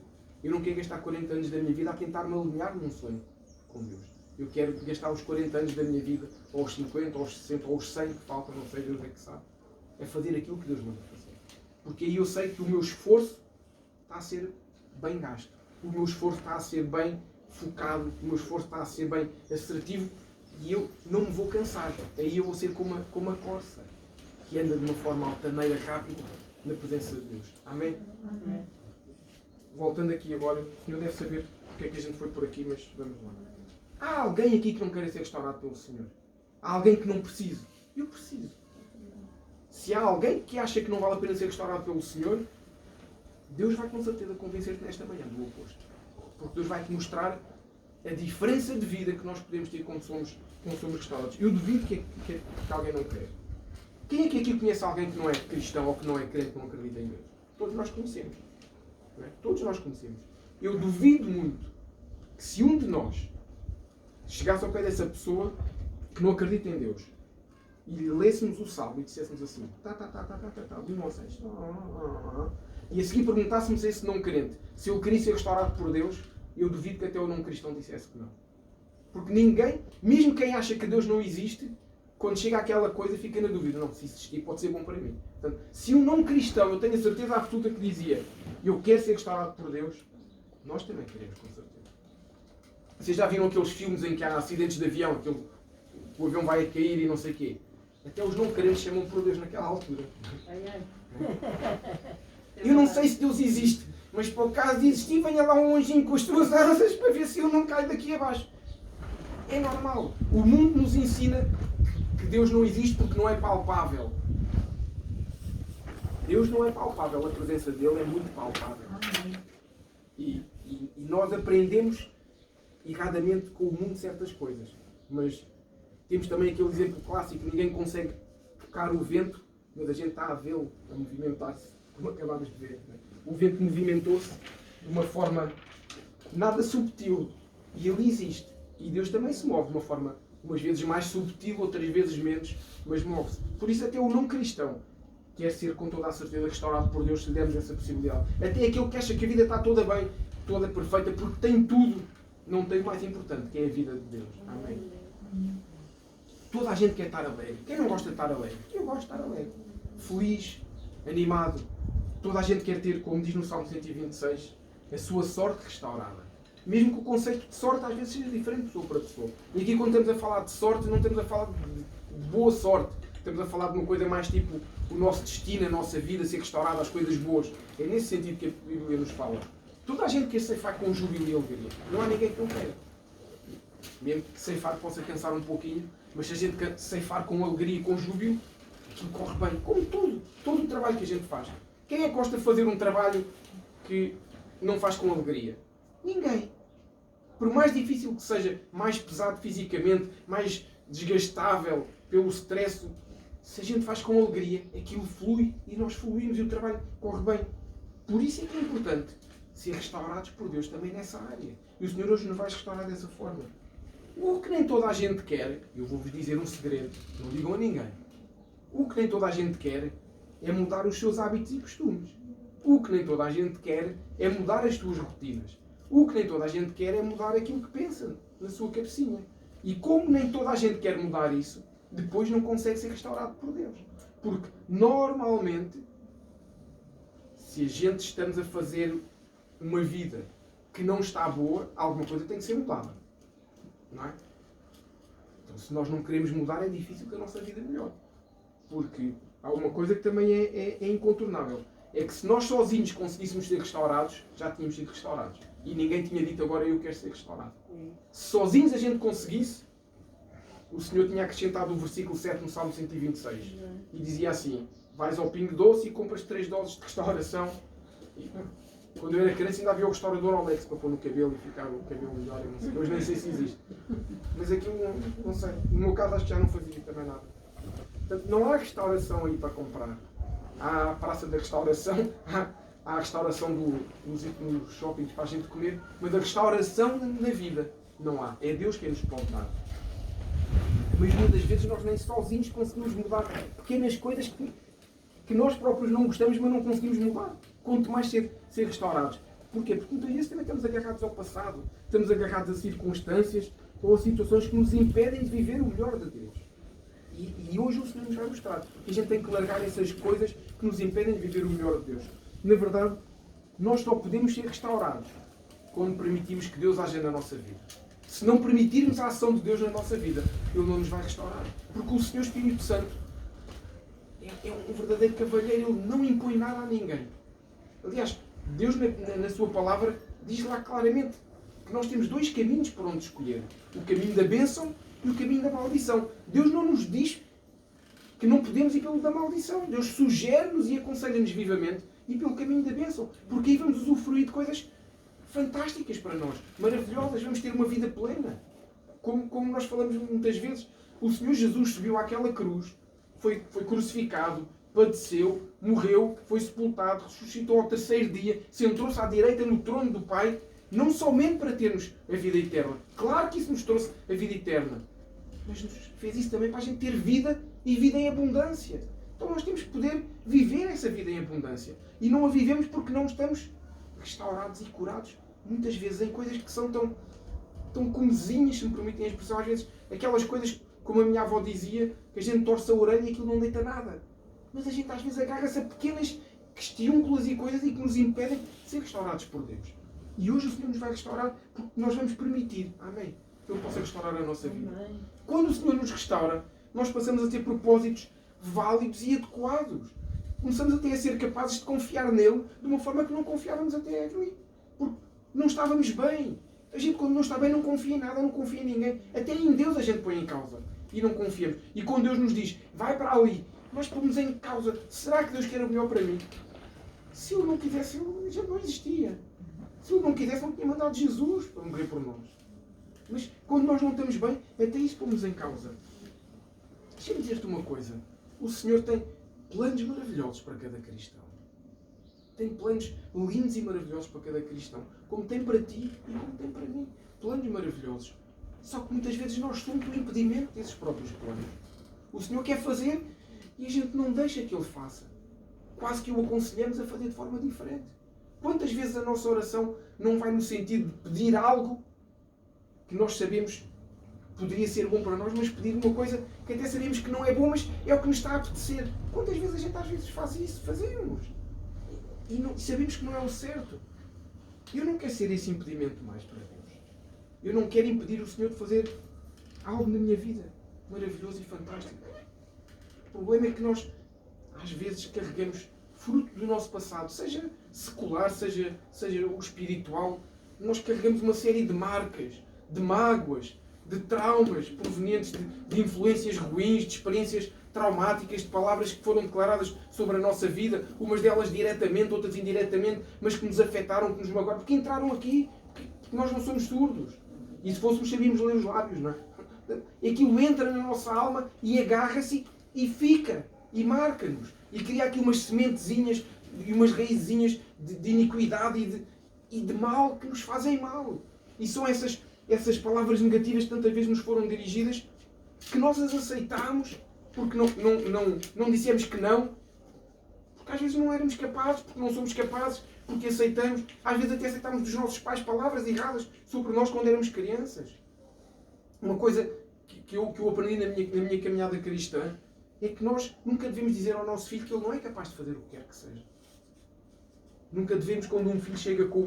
Eu não quero gastar 40 anos da minha vida a tentar-me alinhar num sonho com Deus. Eu quero gastar os 40 anos da minha vida, ou os 50, ou os 60, ou os 100 que faltam, não sei, Deus é que sabe, é fazer aquilo que Deus manda fazer. Porque aí eu sei que o meu esforço está a ser bem gasto. O meu esforço está a ser bem focado, o meu esforço está a ser bem assertivo e eu não me vou cansar. Aí eu vou ser como a corça, que anda de uma forma altaneira, rápida, na presença de Deus. Amém? Amém. Voltando aqui agora, o Senhor deve saber porque é que a gente foi por aqui, mas vamos lá. Há alguém aqui que não quer ser restaurado pelo Senhor? Há alguém que não precisa? Eu preciso. Se há alguém que acha que não vale a pena ser restaurado pelo Senhor, Deus vai com certeza convencer-te nesta manhã do oposto. Porque Deus vai-te mostrar a diferença de vida que nós podemos ter quando somos restaurados. Eu duvido que alguém não quer. Quem é que aqui conhece alguém que não é cristão ou que não é crente, que não acredita em Deus? Todos nós conhecemos. Não é? Todos nós conhecemos. Eu duvido muito que se um de nós chegasse ao pé dessa pessoa que não acredita em Deus e lhe lêssemos o salmo e disséssemos assim, de 1 ao 6, e a seguir perguntássemos a esse não crente se ele queria ser restaurado por Deus, eu duvido que até o não cristão dissesse que não. Porque ninguém, mesmo quem acha que Deus não existe, quando chega aquela coisa, fica na dúvida. Não, se existir, pode ser bom para mim. Portanto, se um não cristão, eu tenho a certeza absoluta que dizia, eu quero ser restaurado por Deus, nós também queremos, com certeza. Vocês já viram aqueles filmes em que há acidentes de avião, o avião vai a cair e não sei o quê? Até os não crentes chamam por Deus naquela altura. Eu não sei se Deus existe, mas para o caso de existir, venha lá um anjinho com as suas asas para ver se ele não cai daqui abaixo. É normal. O mundo nos ensina que Deus não existe porque não é palpável. Deus não é palpável, a presença dele é muito palpável. E nós aprendemos erradamente com o mundo certas coisas. Mas temos também aquele exemplo clássico, ninguém consegue tocar o vento, mas a gente está a vê-lo, a movimentar-se, como acabámos de ver. O vento movimentou-se de uma forma nada subtil. E ele existe. E Deus também se move de uma forma, umas vezes mais subtil, outras vezes menos, mas move-se. Por isso até o não cristão quer ser com toda a certeza restaurado por Deus se lhe dermos essa possibilidade. Até aquele que acha que a vida está toda bem, toda perfeita, porque tem tudo, não tem o mais importante, que é a vida de Deus. Amém? Toda a gente quer estar alegre. Quem não gosta de estar alegre? Eu gosto de estar alegre. Feliz, animado. Toda a gente quer ter, como diz no Salmo 126, a sua sorte restaurada. Mesmo que o conceito de sorte às vezes seja diferente de pessoa para pessoa. E aqui quando estamos a falar de sorte, não estamos a falar de boa sorte. Estamos a falar de uma coisa mais tipo o nosso destino, a nossa vida, ser restaurada às coisas boas. É nesse sentido que a Bíblia nos fala. Toda a gente quer ceifar com júbilo e alegria. Não há ninguém que não queira. Mesmo que ceifar possa cansar um pouquinho, mas se a gente quer ceifar com alegria e com júbilo, aquilo corre bem. Como tudo. Todo o trabalho que a gente faz. Quem é que gosta de fazer um trabalho que não faz com alegria? Ninguém. Por mais difícil que seja, mais pesado fisicamente, mais desgastável pelo stress, se a gente faz com alegria, aquilo flui e nós fluímos e o trabalho corre bem. Por isso é que é importante ser restaurados por Deus também nessa área. E o Senhor hoje nos vai restaurar dessa forma. O que nem toda a gente quer, eu vou-vos dizer um segredo, não digam a ninguém. O que nem toda a gente quer é mudar os seus hábitos e costumes. O que nem toda a gente quer é mudar as suas rotinas. O que nem toda a gente quer é mudar aquilo que pensa na sua cabecinha. E como nem toda a gente quer mudar isso, depois não consegue ser restaurado por Deus. Porque, normalmente, se a gente estamos a fazer uma vida que não está boa, alguma coisa tem que ser mudada. Não é? Então, se nós não queremos mudar, é difícil que a nossa vida melhore. Porque há uma coisa que também é incontornável. É que se nós sozinhos conseguíssemos ser restaurados, já tínhamos sido restaurados. E ninguém tinha dito agora eu quero ser restaurado. Se sozinhos a gente conseguisse, o Senhor tinha acrescentado o versículo 7 no Salmo 126. E dizia assim, vais ao Pingo Doce e compras 3 doses de restauração. E, quando eu era criança ainda havia o restaurador Alex para pôr no cabelo e ficar o cabelo melhor. Eu não sei. Hoje nem sei se existe. Mas aquilo não sei. No meu caso acho que já não fazia também nada. Portanto, não há restauração aí para comprar. Há a praça da restauração, há a restauração nos shoppings para a gente comer, mas a restauração na vida não há. É Deus quem nos pode dar. Mas muitas vezes nós nem sozinhos conseguimos mudar pequenas coisas que nós próprios não gostamos, mas não conseguimos mudar. Quanto mais ser restaurados. Porquê? Porque muitas vezes também estamos agarrados ao passado, estamos agarrados a circunstâncias ou a situações que nos impedem de viver o melhor de Deus. E hoje o Senhor nos vai mostrar que a gente tem que largar essas coisas que nos impedem de viver o melhor de Deus. Na verdade, nós só podemos ser restaurados quando permitimos que Deus haja na nossa vida. Se não permitirmos a ação de Deus na nossa vida, Ele não nos vai restaurar. Porque o Senhor Espírito Santo é um verdadeiro cavalheiro, Ele não impõe nada a ninguém. Aliás, Deus na sua palavra diz lá claramente que nós temos 2 caminhos por onde escolher. O caminho da bênção e o caminho da maldição. Deus não nos diz que não podemos ir pelo da maldição. Deus sugere-nos e aconselha-nos vivamente ir pelo caminho da bênção. Porque aí vamos usufruir de coisas fantásticas para nós, maravilhosas. Vamos ter uma vida plena. Como nós falamos muitas vezes, o Senhor Jesus subiu àquela cruz, foi crucificado, padeceu, morreu, foi sepultado, ressuscitou ao 3º dia, sentou-se à direita no trono do Pai, não somente para termos a vida eterna. Claro que isso nos trouxe a vida eterna. Mas nos fez isso também para a gente ter vida e vida em abundância. Então nós temos que poder viver essa vida em abundância. E não a vivemos porque não estamos restaurados e curados, muitas vezes em coisas que são tão comezinhas, se me permitem a expressão, às vezes aquelas coisas como a minha avó dizia, que a gente torce a orelha e aquilo não deita nada. Mas a gente às vezes agarra-se a pequenas questiúnculas e coisas e que nos impedem de ser restaurados por Deus. E hoje o Senhor nos vai restaurar porque nós vamos permitir, amém, que Ele possa restaurar a nossa vida. Quando o Senhor nos restaura, nós passamos a ter propósitos válidos e adequados. Começamos até a ser capazes de confiar nele de uma forma que não confiávamos até ali. Porque não estávamos bem. A gente, quando não está bem, não confia em nada, não confia em ninguém. Até em Deus a gente põe em causa. E não confiamos. E quando Deus nos diz, vai para ali, nós pomos em causa, será que Deus quer o melhor para mim? Se Ele não quisesse, a gente não existia. Se Ele não quisesse, não tinha mandado Jesus para morrer por nós. Mas quando nós não estamos bem, até isso pomos em causa. Deixa-me dizer-te uma coisa. O Senhor tem planos maravilhosos para cada cristão. Tem planos lindos e maravilhosos para cada cristão. Como tem para ti e como tem para mim. Planos maravilhosos. Só que muitas vezes nós somos o impedimento desses próprios planos. O Senhor quer fazer e a gente não deixa que Ele faça. Quase que o aconselhamos a fazer de forma diferente. Quantas vezes a nossa oração não vai no sentido de pedir algo que nós sabemos poderia ser bom para nós, mas pedir uma coisa que até sabemos que não é bom, mas é o que nos está a apetecer. Quantas vezes a gente às vezes faz isso? Fazemos. E sabemos que não é o certo. Eu não quero ser esse impedimento mais para Deus. Eu não quero impedir o Senhor de fazer algo na minha vida maravilhoso e fantástico. O problema é que nós, às vezes, carregamos fruto do nosso passado, seja secular, seja o espiritual. Nós carregamos uma série de marcas, de mágoas, de traumas provenientes de influências ruins, de experiências traumáticas, de palavras que foram declaradas sobre a nossa vida, umas delas diretamente, outras indiretamente, mas que nos afetaram, que nos magoaram, porque entraram aqui, porque nós não somos surdos. E se fôssemos, sabíamos ler os lábios, não é? E aquilo entra na nossa alma e agarra-se e fica, e marca-nos. E cria aqui umas sementezinhas e umas raizinhas de iniquidade e de mal que nos fazem mal. E são essas palavras negativas que tantas vezes nos foram dirigidas, que nós as aceitámos, porque não dissemos que não, porque às vezes não éramos capazes, porque não somos capazes, porque aceitamos, às vezes até aceitamos dos nossos pais palavras erradas sobre nós quando éramos crianças. Uma coisa que eu aprendi na minha caminhada cristã é que nós nunca devemos dizer ao nosso filho que ele não é capaz de fazer o que quer que seja. Nunca devemos, quando um filho chega com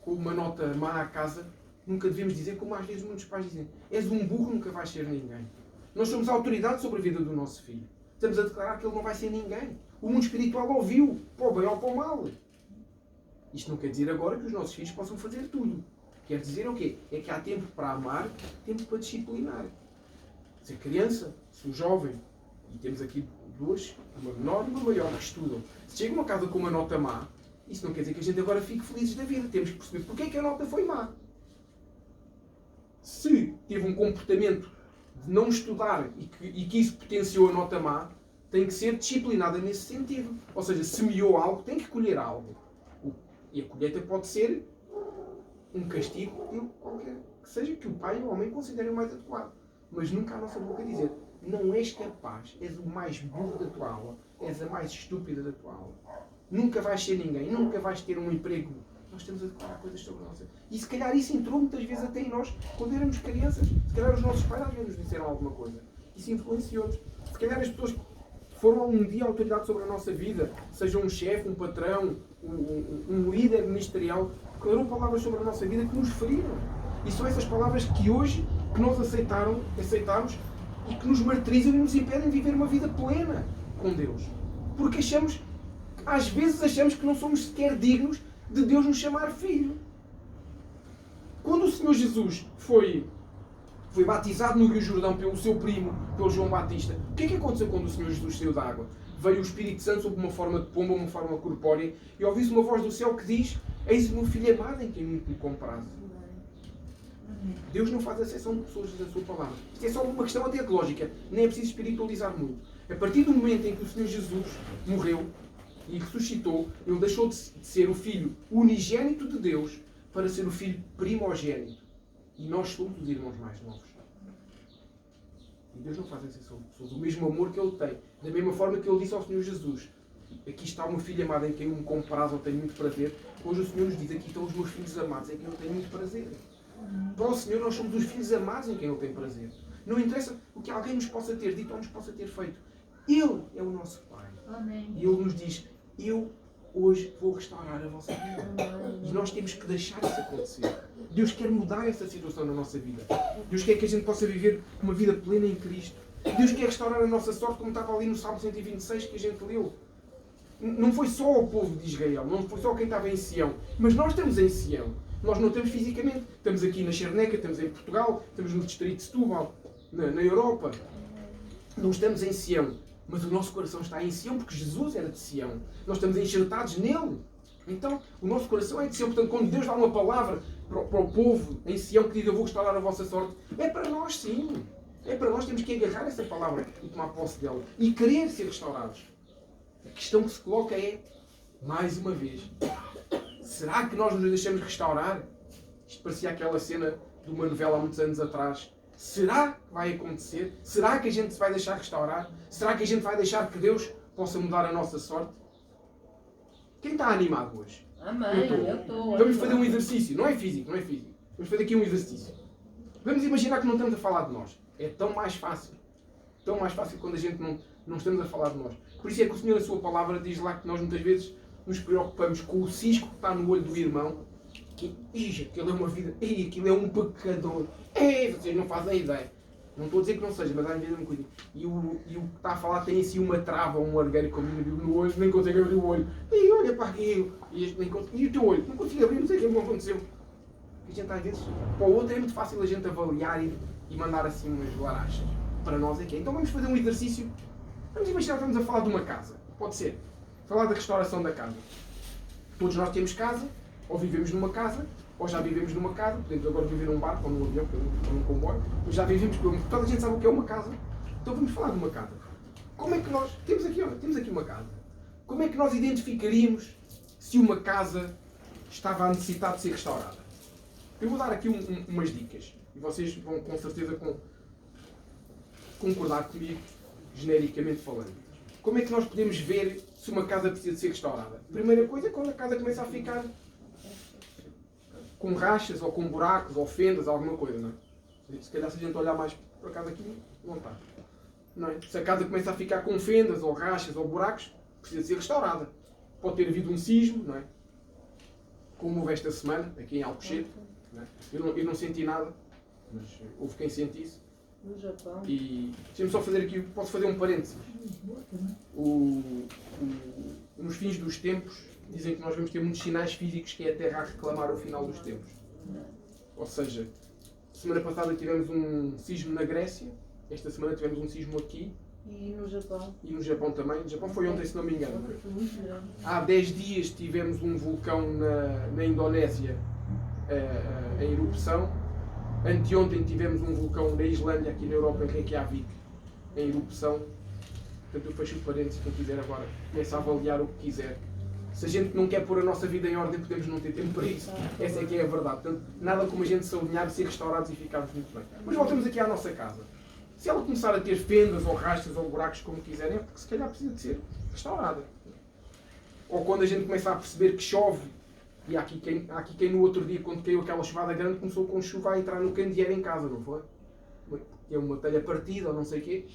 uma nota má à casa, nunca devemos dizer, como às vezes muitos pais dizem, és um burro, nunca vais ser ninguém. Nós somos a autoridade sobre a vida do nosso filho. Estamos a declarar que ele não vai ser ninguém. O mundo espiritual ouviu, para o bem ou para o mal. Isto não quer dizer agora que os nossos filhos possam fazer tudo. Quer dizer o quê? É que há tempo para amar, tempo para disciplinar. Se a criança, se o jovem, e temos aqui duas, uma menor e uma maior, que estudam, se chega a uma casa com uma nota má, isso não quer dizer que a gente agora fique felizes da vida. Temos que perceber porque é que a nota foi má. Se teve um comportamento de não estudar e que isso potenciou a nota má, tem que ser disciplinada nesse sentido. Ou seja, semeou algo, tem que colher algo. E a colheita pode ser um castigo, qualquer que seja, que o pai ou a mãe considerem o mais adequado. Mas nunca a nossa boca dizer, não és capaz, és o mais burro da tua aula, és a mais estúpida da tua aula. Nunca vais ser ninguém, nunca vais ter um emprego. Nós temos a declarar coisas sobre a nossa vida. E se calhar isso entrou muitas vezes até em nós, quando éramos crianças. Se calhar os nossos pais às vezes nos disseram alguma coisa. Isso influenciou-nos. Se calhar as pessoas que foram um dia autoridade sobre a nossa vida, seja um chefe, um patrão, um líder ministerial, declarou palavras sobre a nossa vida que nos feriram. E são essas palavras que hoje, que nós aceitamos e que nos martirizam e nos impedem de viver uma vida plena com Deus. Porque às vezes achamos que não somos sequer dignos de Deus nos chamar filho. Quando o Senhor Jesus foi batizado no Rio Jordão pelo seu primo, pelo João Batista, o que é que aconteceu quando o Senhor Jesus saiu da água? Veio o Espírito Santo sob uma forma de pomba, uma forma corpórea, e ouviu-se uma voz do céu que diz, eis o meu filho amado em quem muito me comprazo. Deus não faz exceção de pessoas da sua palavra. Isto é só uma questão até de lógica. Nem é preciso espiritualizar muito. A partir do momento em que o Senhor Jesus morreu e ressuscitou, Ele deixou de ser o Filho unigênito de Deus para ser o Filho primogênito. E nós somos os irmãos mais novos. E Deus não faz exceção de pessoas. O mesmo amor que Ele tem. Da mesma forma que Ele disse ao Senhor Jesus, aqui está o meu filho amado em quem eu me comprazo ou tenho muito prazer. Hoje o Senhor nos diz, aqui estão os meus filhos amados em quem eu tenho muito prazer. Para o Senhor nós somos os filhos amados em quem Ele tem prazer. Não interessa o que alguém nos possa ter dito ou nos possa ter feito. Ele é o nosso Pai. Amém. E Ele nos diz, eu hoje vou restaurar a vossa vida. E nós temos que deixar isso acontecer. Deus quer mudar essa situação na nossa vida. Deus quer que a gente possa viver uma vida plena em Cristo. Deus quer restaurar a nossa sorte, como estava ali no Salmo 126 que a gente leu. Não foi só o povo de Israel, não foi só quem estava em Sião, mas nós estamos em Sião. Nós não estamos fisicamente. Estamos aqui na Xerneca, estamos em Portugal, estamos no distrito de Setúbal, na Europa. Não estamos em Sião, mas o nosso coração está em Sião porque Jesus era de Sião. Nós estamos enxertados nele. Então, o nosso coração é de Sião. Portanto, quando Deus dá uma palavra para o povo em Sião que diz eu vou restaurar a vossa sorte, é para nós sim. É para nós, temos que agarrar essa palavra e tomar posse dela. E querer ser restaurados. A questão que se coloca é, mais uma vez, será que nós nos deixamos restaurar? Isto parecia aquela cena de uma novela há muitos anos atrás. Será que vai acontecer? Será que a gente se vai deixar restaurar? Será que a gente vai deixar que Deus possa mudar a nossa sorte? Quem está animado hoje? Amém. Eu estou. Vamos fazer um exercício. Não é físico, não é físico. Vamos fazer aqui um exercício. Vamos imaginar que não estamos a falar de nós. É tão mais fácil. Tão mais fácil quando a gente não estamos a falar de nós. Por isso é que o Senhor, a sua palavra, diz lá que nós muitas vezes nos preocupamos com o cisco que está no olho do irmão. Que, aquilo é uma vida. Aquilo é um pecador. Vocês não fazem ideia. Não estou a dizer que não seja, mas às vezes é um bocadinho. E o que está a falar tem assim uma trava ou um argueiro como no olho, nem consegue abrir o olho. Olha para aquilo. E o teu olho? Não consigo abrir, não sei o que aconteceu. A gente às vezes, para o outro é muito fácil a gente avaliar e mandar assim umas larachas. Para nós é que é. Então vamos fazer um exercício. Vamos imaginar que estamos a falar de uma casa. Pode ser. Falar da restauração da casa. Todos nós temos casa, ou vivemos numa casa, ou já vivemos numa casa. Podemos agora viver num barco, ou num avião, ou num comboio. Mas já vivemos, toda a gente sabe o que é uma casa. Então vamos falar de uma casa. Como é que nós... Temos aqui uma casa. Como é que nós identificaríamos se uma casa estava a necessitar de ser restaurada? Eu vou dar aqui umas dicas. E vocês vão com certeza concordar comigo, genericamente falando. Como é que nós podemos ver se uma casa precisa de ser restaurada? Primeira coisa é quando a casa começa a ficar com rachas, ou com buracos, ou fendas, alguma coisa, não é? Se calhar se a gente olhar mais para casa aqui, não está. Não é? Se a casa começa a ficar com fendas, ou rachas, ou buracos, precisa de ser restaurada. Pode ter havido um sismo, não é? Como houve esta semana, aqui em Alcochete. Não é? Eu não senti nada, mas houve quem sentisse. No Japão. E deixa-me só fazer aqui, posso fazer um parênteses. Nos fins dos tempos, dizem que nós vamos ter muitos sinais físicos que é a Terra a reclamar o final dos tempos. Ou seja, semana passada tivemos um sismo na Grécia, esta semana tivemos um sismo aqui. E no Japão. E no Japão também. No Japão foi ontem, se não me engano. Foi muito grande. Há 10 dias tivemos um vulcão na Indonésia em erupção. Anteontem tivemos um vulcão na Islândia, aqui na Europa, em Reykjavik, em erupção. Portanto, eu fecho o parênteses, quem quiser agora começa a avaliar o que quiser. Se a gente não quer pôr a nossa vida em ordem, podemos não ter tempo para isso. Essa é que é a verdade. Portanto, nada como a gente se alinhar, ser restaurados e ficarmos muito bem. Mas voltamos aqui à nossa casa. Se ela começar a ter fendas, ou rachas, ou buracos, como quiserem, é porque se calhar precisa de ser restaurada. Ou quando a gente começa a perceber que chove, e há aqui quem no outro dia, quando caiu aquela chuvada grande, começou com chuva a entrar no candeeiro em casa, não foi? É uma telha partida ou não sei o quê.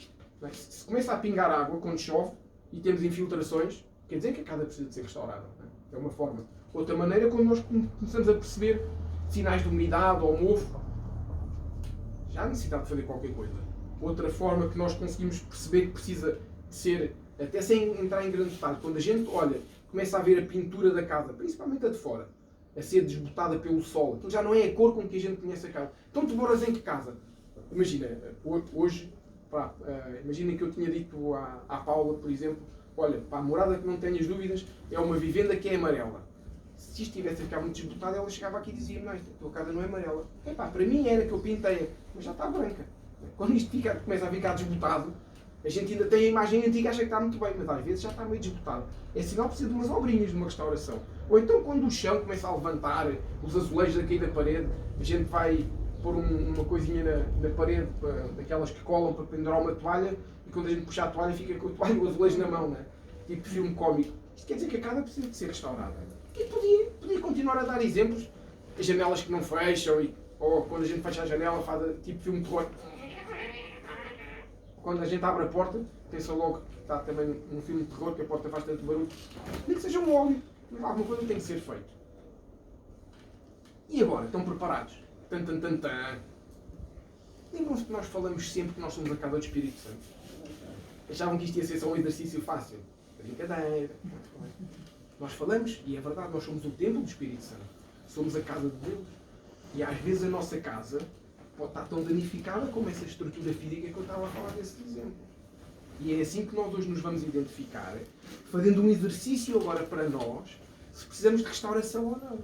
Se começa a pingar água quando chove e temos infiltrações, quer dizer que a casa precisa de ser restaurada. É uma forma. Outra maneira, quando nós começamos a perceber sinais de umidade ou mofo, já há necessidade de fazer qualquer coisa. Outra forma que nós conseguimos perceber que precisa de ser, até sem entrar em grande detalhe, quando a gente olha, começa a ver a pintura da casa, principalmente a de fora, a ser desbotada pelo sol. Aquilo já não é a cor com que a gente conhece a casa. Então tu moras em que casa? Imagina, hoje, imagina que eu tinha dito à Paula, por exemplo, olha, para a morada que não tenhas dúvidas, é uma vivenda que é amarela. Se isto estivesse a ficar muito desbotado, ela chegava aqui e dizia, não, a tua casa não é amarela. Para mim era que eu pintei, mas já está branca. Quando isto começa a ficar desbotado, a gente ainda tem a imagem antiga e acha que está muito bem, mas às vezes já está meio desbotado. É sinal que precisa de umas obrinhas, de uma restauração. Ou então quando o chão começa a levantar, os azulejos a cair da parede, a gente vai pôr uma coisinha na parede, daquelas que colam para pendurar uma toalha, e quando a gente puxa a toalha fica com a toalha e o azulejo na mão, né? Tipo filme cómico. Isto quer dizer que a casa precisa de ser restaurada. E podia continuar a dar exemplos, as janelas que não fecham, ou quando a gente fecha a janela faz tipo filme de terror. Quando a gente abre a porta, pensa logo, está também num filme de terror que a porta faz tanto barulho. Nem que seja um óleo, mas alguma coisa tem que ser feita. E agora? Estão preparados? Tan, tan, tan, tan. Lembram-se que nós falamos sempre que nós somos a casa do Espírito Santo? Achavam que isto ia ser só um exercício fácil? Brincadeira. Nós falamos, e é verdade, nós somos o templo do Espírito Santo. Somos a casa de Deus. E às vezes a nossa casa pode estar tão danificada como essa estrutura física que eu estava a falar desse exemplo. E é assim que nós hoje nos vamos identificar, fazendo um exercício agora para nós, se precisamos de restauração ou não.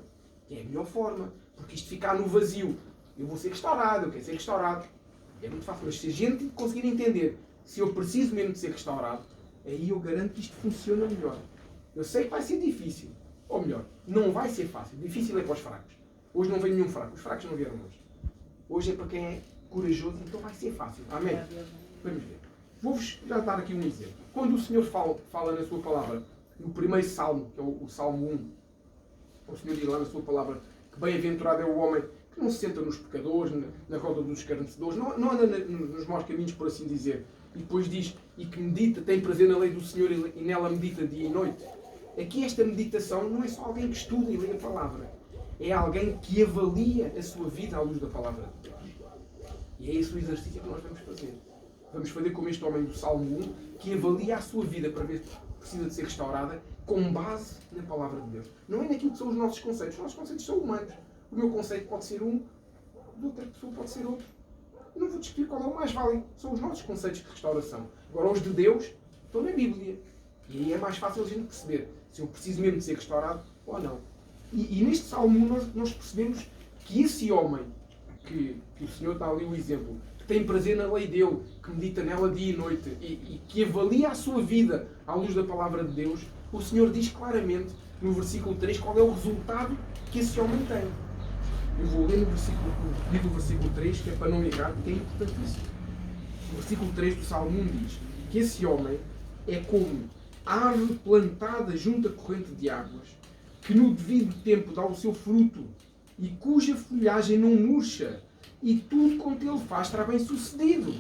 E é a melhor forma, porque isto ficar no vazio, eu vou ser restaurado, eu quero ser restaurado. É muito fácil, mas se a gente conseguir entender se eu preciso mesmo de ser restaurado, aí eu garanto que isto funciona melhor. Eu sei que vai ser difícil, ou melhor, não vai ser fácil. Difícil é para os fracos. Hoje não vem nenhum fraco, os fracos não vieram hoje. Hoje é para quem é corajoso, então vai ser fácil. Amém? Vamos ver. Vou-vos já dar aqui um exemplo. Quando o Senhor fala na sua palavra, no primeiro salmo, que é o Salmo 1, o Senhor diz lá na sua palavra que bem-aventurado é o homem que não se senta nos pecadores, na roda dos escarnecedores, não anda nos maus caminhos, por assim dizer. E depois diz, e que medita, tem prazer na lei do Senhor e nela medita dia e noite. Aqui esta meditação não é só alguém que estuda e lê a palavra. É alguém que avalia a sua vida à luz da palavra de Deus. E é esse o exercício que nós vamos fazer. Vamos fazer como este homem do Salmo 1, que avalia a sua vida para ver se precisa de ser restaurada com base na palavra de Deus. Não é naquilo que são os nossos conceitos. Os nossos conceitos são humanos. O meu conceito pode ser um, de outra pessoa pode ser outro. Eu não vou discutir qual é o mais válido. São os nossos conceitos de restauração. Agora, os de Deus estão na Bíblia. E aí é mais fácil a gente perceber se eu preciso mesmo de ser restaurado ou não. E neste Salmo 1 nós percebemos que esse homem, que o Senhor dá ali o exemplo, que tem prazer na lei dele, que medita nela dia e noite, e que avalia a sua vida à luz da palavra de Deus, o Senhor diz claramente no versículo 3 qual é o resultado que esse homem tem. Eu vou ler no versículo 3, que é para não errar, porque é importantíssimo. O versículo 3 do Salmo 1 diz que esse homem é como árvore plantada junto à corrente de águas, que no devido tempo dá o seu fruto e cuja folhagem não murcha, e tudo quanto ele faz estará bem sucedido.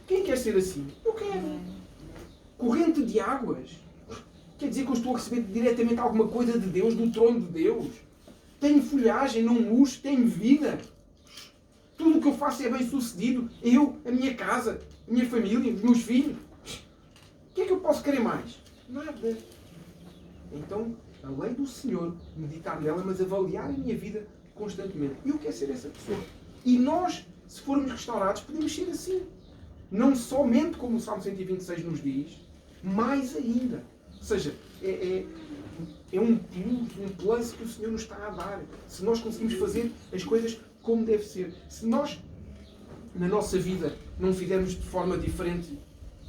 Quem quer ser assim? Eu quero. Corrente de águas. Quer dizer que eu estou a receber diretamente alguma coisa de Deus, do trono de Deus. Tenho folhagem, não murcho, tenho vida. Tudo o que eu faço é bem sucedido. Eu, a minha casa, a minha família, os meus filhos. O que é que eu posso querer mais? Nada. Então, a lei do Senhor, meditar nela, mas avaliar a minha vida constantemente. Eu quero ser essa pessoa. E nós, se formos restaurados, podemos ser assim. Não somente como o Salmo 126 nos diz, mais ainda. Ou seja, é um plus que o Senhor nos está a dar. Se nós conseguimos fazer as coisas como deve ser. Se nós, na nossa vida, não fizermos de forma diferente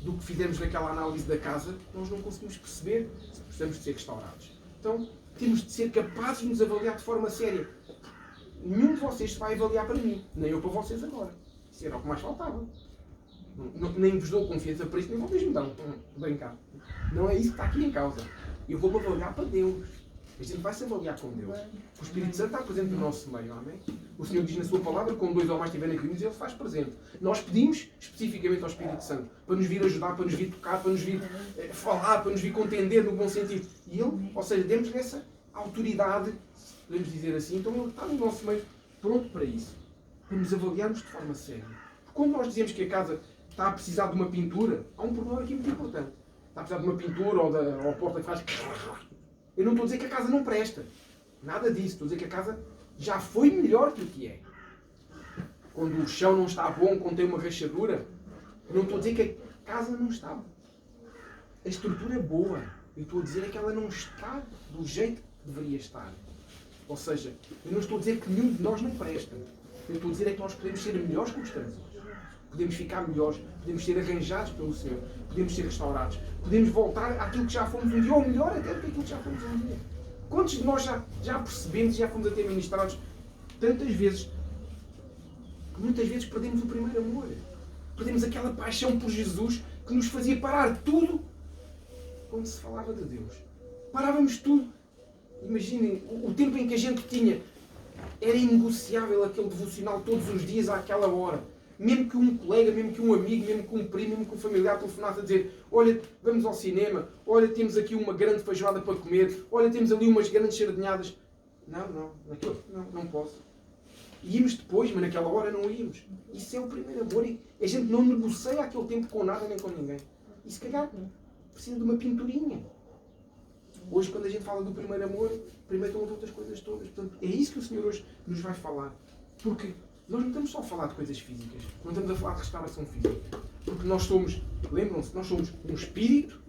do que fizemos naquela análise da casa, nós não conseguimos perceber se precisamos de ser restaurados. Então, temos de ser capazes de nos avaliar de forma séria. Nenhum de vocês se vai avaliar para mim, nem eu para vocês agora. Isso era o que mais faltava. Nem vos dou confiança para isso, nem vocês me dão. Brincar. Não é isso que está aqui em causa. Eu vou-me avaliar para Deus. A gente vai se avaliar com Deus. O Espírito Santo está presente no nosso meio, amém? O Senhor diz na sua palavra que quando 2 ou mais estiverem reunidos, Ele se faz presente. Nós pedimos especificamente ao Espírito Santo para nos vir ajudar, para nos vir tocar, para nos vir falar, para nos vir contender no bom sentido. E Ele, ou seja, demos-lhe essa autoridade, podemos dizer assim, então Ele está no nosso meio pronto para isso. Para nos avaliarmos de forma séria. Porque quando nós dizemos que a casa está a precisar de uma pintura, há um problema aqui muito importante. Está a precisar de uma pintura ou a porta que faz... Eu não estou a dizer que a casa não presta. Nada disso. Estou a dizer que a casa já foi melhor do que é. Quando o chão não está bom, quando tem uma rachadura, eu não estou a dizer que a casa não está. A estrutura é boa. Eu estou a dizer é que ela não está do jeito que deveria estar. Ou seja, eu não estou a dizer que nenhum de nós não presta. Eu estou a dizer é que nós podemos ser melhores que estamos hoje. Podemos ficar melhores, podemos ser arranjados pelo Senhor, podemos ser restaurados, podemos voltar àquilo que já fomos um dia, ou melhor até do que aquilo que já fomos um dia. Quantos de nós já percebemos e já fomos até ministrados tantas vezes, que muitas vezes perdemos o primeiro amor, perdemos aquela paixão por Jesus que nos fazia parar tudo quando se falava de Deus. Parávamos tudo. Imaginem, o tempo em que a gente tinha, era inegociável aquele devocional todos os dias àquela hora. mesmo que um colega, mesmo que um amigo, mesmo que um primo, mesmo que um familiar telefonasse a dizer: olha, vamos ao cinema, olha, temos aqui uma grande feijoada para comer, olha, temos ali umas grandes sardinhadas. Não posso. Íamos depois, mas naquela hora não íamos. Isso é o primeiro amor. E a gente não negocia aquele tempo com nada nem com ninguém. E se calhar precisa de uma pinturinha. Hoje, quando a gente fala do primeiro amor, primeiro estão as outras coisas todas. Portanto, é isso que o Senhor hoje nos vai falar. Porque nós não estamos só a falar de coisas físicas. Não estamos a falar de restauração física. Porque nós somos, lembram-se, nós somos um espírito,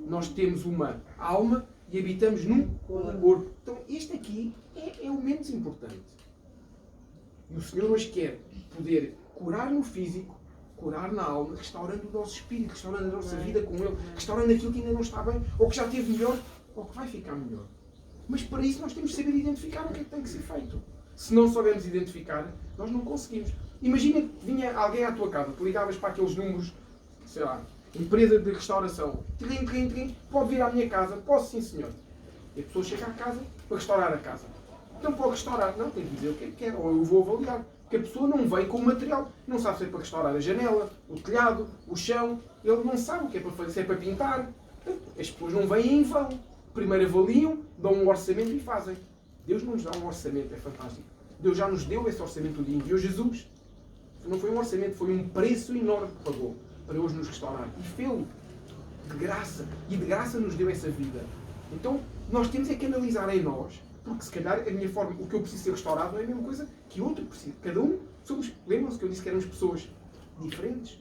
nós temos uma alma e habitamos num corpo. Então, este aqui é o menos importante. E o Senhor hoje quer poder curar no físico, curar na alma, restaurando o nosso espírito, restaurando a nossa vida com Ele, restaurando aquilo que ainda não está bem, ou que já esteve melhor, ou que vai ficar melhor. Mas para isso nós temos de saber identificar o que é que tem que ser feito. Se não soubermos identificar, nós não conseguimos. Imagina que vinha alguém à tua casa, tu ligavas para aqueles números, sei lá, empresa de restauração, pode vir à minha casa, posso sim senhor. E a pessoa chega à casa para restaurar a casa. Então pode restaurar, não, tem que dizer o que é que quer, ou eu vou avaliar. Porque a pessoa não vem com o material, não sabe se é para restaurar a janela, o telhado, o chão, ele não sabe o que é para fazer, se é para pintar. As pessoas não vêm em vão. Primeiro avaliam, dão um orçamento e fazem. Deus não nos dá um orçamento, é fantástico. Deus já nos deu esse orçamento de enviou Jesus. Não foi um orçamento, foi um preço enorme que pagou para hoje nos restaurar. E fê-lo de graça. E de graça nos deu essa vida. Então, nós temos é que analisar em nós, porque se calhar a minha forma, o que eu preciso ser restaurado não é a mesma coisa que outro precisa. Cada um somos, lembram-se que eu disse que éramos pessoas diferentes,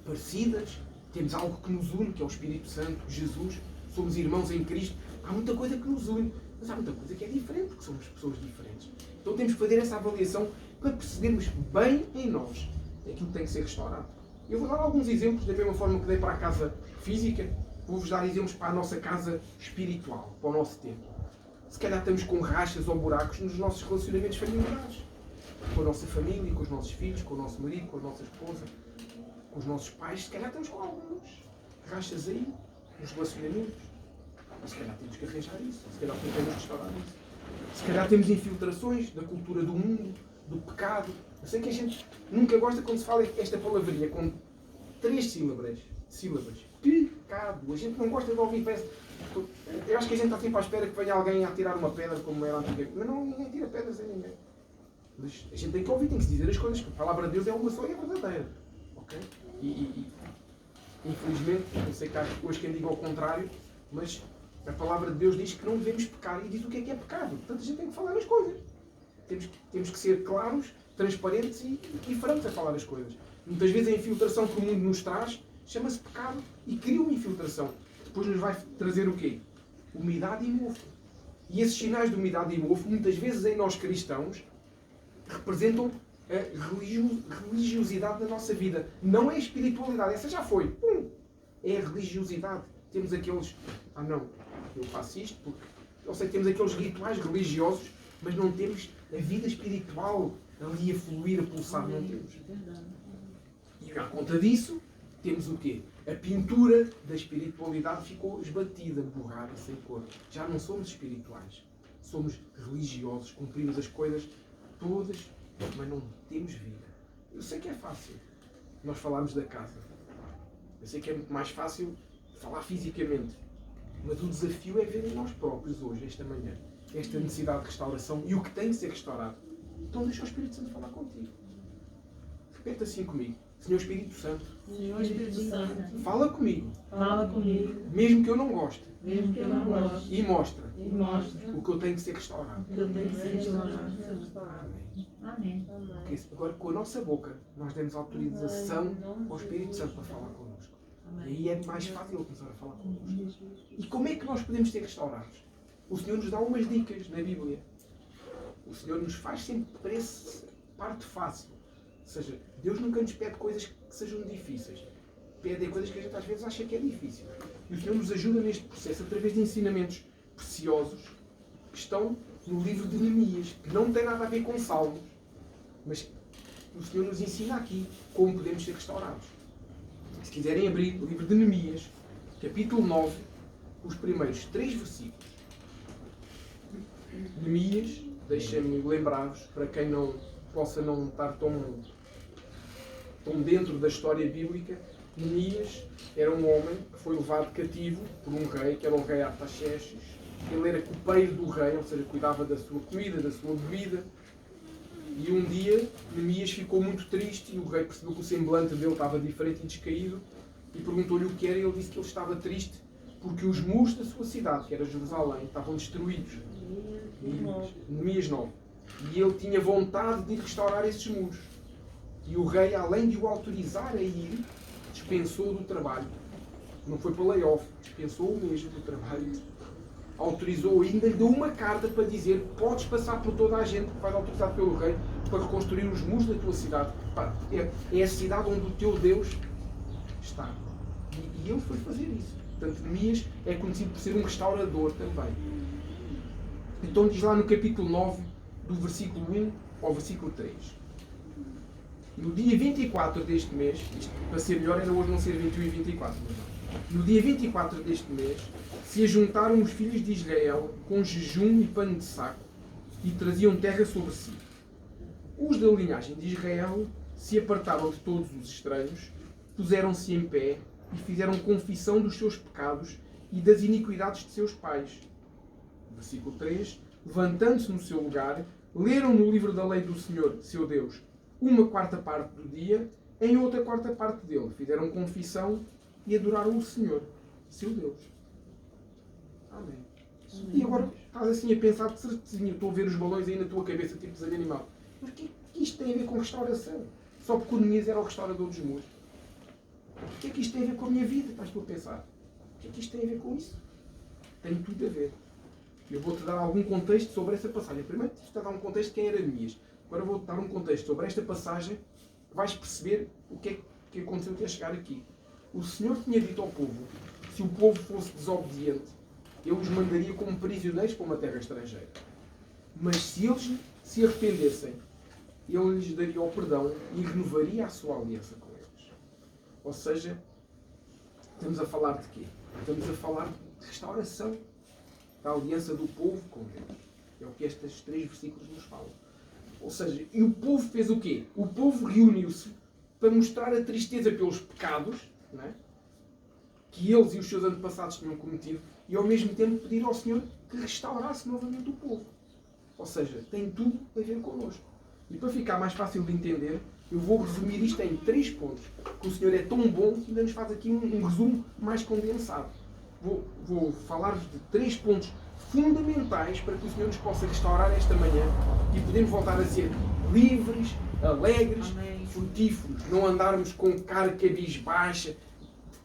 parecidas, temos algo que nos une, que é o Espírito Santo, Jesus, somos irmãos em Cristo. Há muita coisa que nos une, mas há muita coisa que é diferente, porque somos pessoas diferentes. Então temos que fazer essa avaliação para percebermos bem em nós aquilo que tem que ser restaurado. Eu vou dar alguns exemplos, da mesma forma que dei para a casa física, vou-vos dar exemplos para a nossa casa espiritual, para o nosso templo. Se calhar estamos com rachas ou buracos nos nossos relacionamentos familiares. Com a nossa família, com os nossos filhos, com o nosso marido, com a nossa esposa, com os nossos pais. Se calhar estamos com alguns rachas aí, nos relacionamentos. E se calhar temos que arranjar isso. Se calhar temos que restaurar isso. Se calhar temos infiltrações da cultura do mundo, do pecado. Eu sei que a gente nunca gosta quando se fala esta palavrinha com 3 sílabas. Pecado. A gente não gosta de ouvir peça. Eu acho que a gente está sempre à espera que venha alguém a tirar uma pedra como era antigamente. Mas não, ninguém tira pedras a ninguém. Mas a gente tem que ouvir, tem que se dizer as coisas. A palavra de Deus é uma só e é verdadeira. Ok? Infelizmente, eu sei que há hoje quem diga ao contrário, mas a palavra de Deus diz que não devemos pecar e diz o que é pecado. Portanto, a gente tem que falar as coisas. Temos que ser claros, transparentes e francos a falar as coisas. Muitas vezes a infiltração que o mundo nos traz chama-se pecado e cria uma infiltração. Depois nos vai trazer o quê? Umidade e mofo. E esses sinais de umidade e mofo, muitas vezes em nós cristãos, representam a religiosidade da nossa vida. Não é a espiritualidade, essa já foi. É a religiosidade. Temos aqueles... não, eu faço isto porque... Eu sei que temos aqueles rituais religiosos, mas não temos a vida espiritual ali a fluir, a pulsar. Não temos. E à conta disso, temos o quê? A pintura da espiritualidade ficou esbatida, borrada, sem cor. Já não somos espirituais. Somos religiosos, cumprimos as coisas todas, mas não temos vida. Eu sei que é fácil nós falarmos da casa. Eu sei que é muito mais fácil falar fisicamente. Mas o desafio é ver em nós próprios hoje, esta manhã, esta necessidade de restauração e o que tem de ser restaurado. Então deixa o Espírito Santo falar contigo. Repete assim comigo. Senhor Espírito Santo, Senhor Espírito Santo, fala comigo, mesmo que eu não goste, que eu não goste, e mostra o que eu tenho que ser restaurado. que eu tenho que ser restaurado. Amém. Porque agora, com a nossa boca, nós demos autorização ao Espírito Santo para falar connosco. E aí é mais fácil ele começar a falar connosco. E como é que nós podemos ser restaurados? O Senhor nos dá umas dicas na Bíblia. O Senhor nos faz sempre para essa parte fácil. Ou seja, Deus nunca nos pede coisas que sejam difíceis. Pede coisas que a gente às vezes acha que é difícil. E o Senhor nos ajuda neste processo através de ensinamentos preciosos que estão no livro de Neemias, que não tem nada a ver com Salmos, mas o Senhor nos ensina aqui como podemos ser restaurados. Se quiserem abrir o livro de Neemias, capítulo 9, os primeiros 3 versículos. Neemias, deixem-me lembrar-vos, para quem não possa não estar tão estão dentro da história bíblica, Neemias era um homem que foi levado cativo por um rei, que era o rei Artaxerxes. Ele era copeiro do rei, ou seja, cuidava da sua comida, da sua bebida. E um dia, Neemias ficou muito triste e o rei percebeu que o semblante dele estava diferente e descaído e perguntou-lhe o que era, e ele disse que ele estava triste porque os muros da sua cidade, que era Jerusalém, estavam destruídos. Neemias 9. E ele tinha vontade de ir restaurar esses muros. E o rei, além de o autorizar a ir, dispensou do trabalho. Não foi para layoff, dispensou mesmo do trabalho. Autorizou, ainda lhe deu uma carta para dizer: podes passar por toda a gente que vai autorizado pelo rei para reconstruir os muros da tua cidade. É a cidade onde o teu Deus está. E ele foi fazer isso. Portanto, Neemias é conhecido por ser um restaurador também. Então diz lá no capítulo 9, do versículo 1 ao versículo 3. No dia 24 deste mês, isto para ser melhor era hoje não ser 21 e 24, no dia 24 deste mês, se ajuntaram os filhos de Israel com jejum e pano de saco e traziam terra sobre si. Os da linhagem de Israel se apartaram de todos os estranhos, puseram-se em pé e fizeram confissão dos seus pecados e das iniquidades de seus pais. Versículo 3. Levantando-se no seu lugar, leram no livro da lei do Senhor, seu Deus, uma quarta parte do dia, em outra quarta parte dele. Fizeram confissão e adoraram o Senhor, seu Deus. Amém. E agora estás assim a pensar de certezinho, estou a ver os balões aí na tua cabeça, tipo desenho animal. Mas o que isto tem a ver com restauração? Só porque o Neemias era o restaurador dos muros. O que é que isto tem a ver com a minha vida? Estás tu a pensar? O que é que isto tem a ver com isso? Tem tudo a ver. Eu vou-te dar algum contexto sobre essa passagem. Primeiro, te dar um contexto de quem era Neemias. Agora vou-te dar um contexto sobre esta passagem. Vais perceber o que é que aconteceu até chegar aqui. O Senhor tinha dito ao povo, se o povo fosse desobediente, Ele os mandaria como prisioneiros para uma terra estrangeira. Mas se eles se arrependessem, Ele lhes daria o perdão e renovaria a sua aliança com eles. Ou seja, estamos a falar de quê? Estamos a falar de restauração da aliança do povo com Deus. É o que estes 3 versículos nos falam. Ou seja, e o povo fez o quê? O povo reuniu-se para mostrar a tristeza pelos pecados, não é? Que eles e os seus antepassados tinham cometido, e ao mesmo tempo pedir ao Senhor que restaurasse novamente o povo. Ou seja, tem tudo a ver connosco. E para ficar mais fácil de entender, eu vou resumir isto em 3 pontos. Que o Senhor é tão bom que ainda nos faz aqui um resumo mais condensado. Vou falar-vos de 3 pontos fundamentais para que o Senhor nos possa restaurar esta manhã e podermos voltar a ser livres, alegres, Amém. frutíferos. Não andarmos com cara cabisbaixa,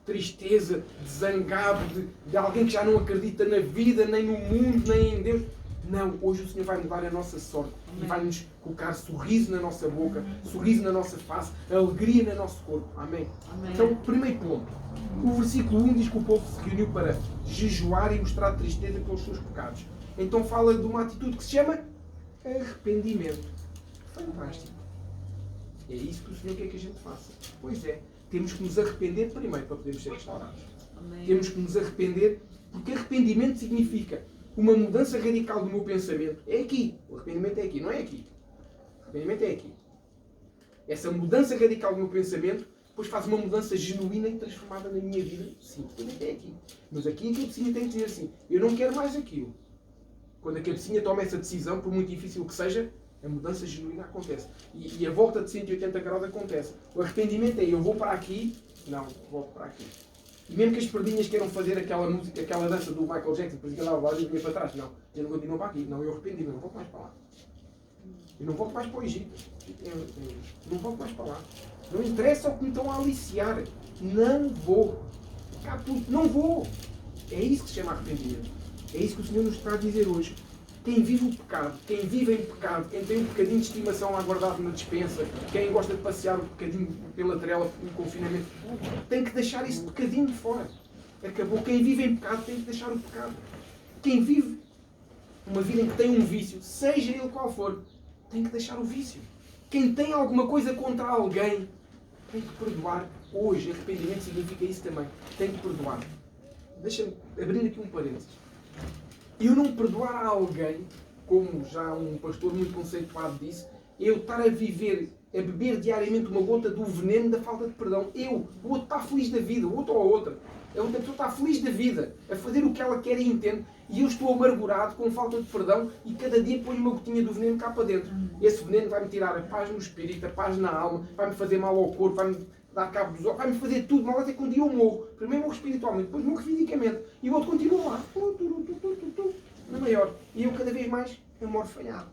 tristeza, de zangado, de alguém que já não acredita na vida, nem no mundo, nem em Deus. Não, hoje o Senhor vai mudar a nossa sorte. Amém. E vai-nos colocar sorriso na nossa boca, sorriso na nossa face, alegria no nosso corpo. Amém? Amém. Então, primeiro ponto. O versículo 1 diz que o povo se reuniu para jejuar e mostrar tristeza pelos seus pecados. Então fala de uma atitude que se chama arrependimento. Fantástico. É isso que o Senhor quer que a gente faça. Pois é. Temos que nos arrepender primeiro para podermos ser restaurados. Amém. Temos que nos arrepender, porque arrependimento significa uma mudança radical do meu pensamento. É aqui. O arrependimento é aqui, não é aqui. O arrependimento é aqui. Essa mudança radical do meu pensamento depois faz uma mudança genuína e transformada na minha vida. Sim, o arrependimento é aqui. Mas aqui a cabecinha tem que dizer assim: eu não quero mais aquilo. Quando a cabecinha toma essa decisão, por muito difícil que seja, a mudança genuína acontece. E a volta de 180 graus acontece. O arrependimento é: eu vou para aqui, não, volto para aqui. E mesmo que as perdinhas queiram fazer aquela música, aquela dança do Michael Jackson, depois lá lá e vinha para trás, não, eu não continuo para aqui, não, eu arrependi-me, eu não volto mais para lá. Eu não volto mais para o Egito, eu não volto mais para lá. Não interessa o que me estão a aliciar, não vou. Cá tudo, não vou. É isso que se chama arrependimento. É isso que o Senhor nos está a dizer hoje. Quem vive o pecado, quem vive em pecado, quem tem um bocadinho de estimação lá guardado na despensa, quem gosta de passear um bocadinho pela trela no confinamento, tem que deixar esse bocadinho de fora. Acabou. Quem vive em pecado tem que deixar o pecado. Quem vive uma vida em que tem um vício, seja ele qual for, tem que deixar o vício. Quem tem alguma coisa contra alguém, tem que perdoar. Hoje, arrependimento significa isso também. Tem que perdoar. Deixa-me abrir aqui um parênteses. Eu não perdoar a alguém, como já um pastor muito conceituado disse, Eu estar a viver, a beber diariamente uma gota do veneno da falta de perdão. O outro está feliz da vida, o outro ou a outra. A outra pessoa está feliz da vida, a fazer o que ela quer e entende. E eu estou amargurado com falta de perdão e cada dia ponho uma gotinha do veneno cá para dentro. Esse veneno vai-me tirar a paz no espírito, a paz na alma, vai-me fazer mal ao corpo, vai-me dar cabo dos olhos, vai-me fazer tudo mal até que um dia eu morro. Primeiro morro espiritualmente, depois morro fisicamente. E o outro continua lá, na maior. E eu cada vez mais eu morro falhado.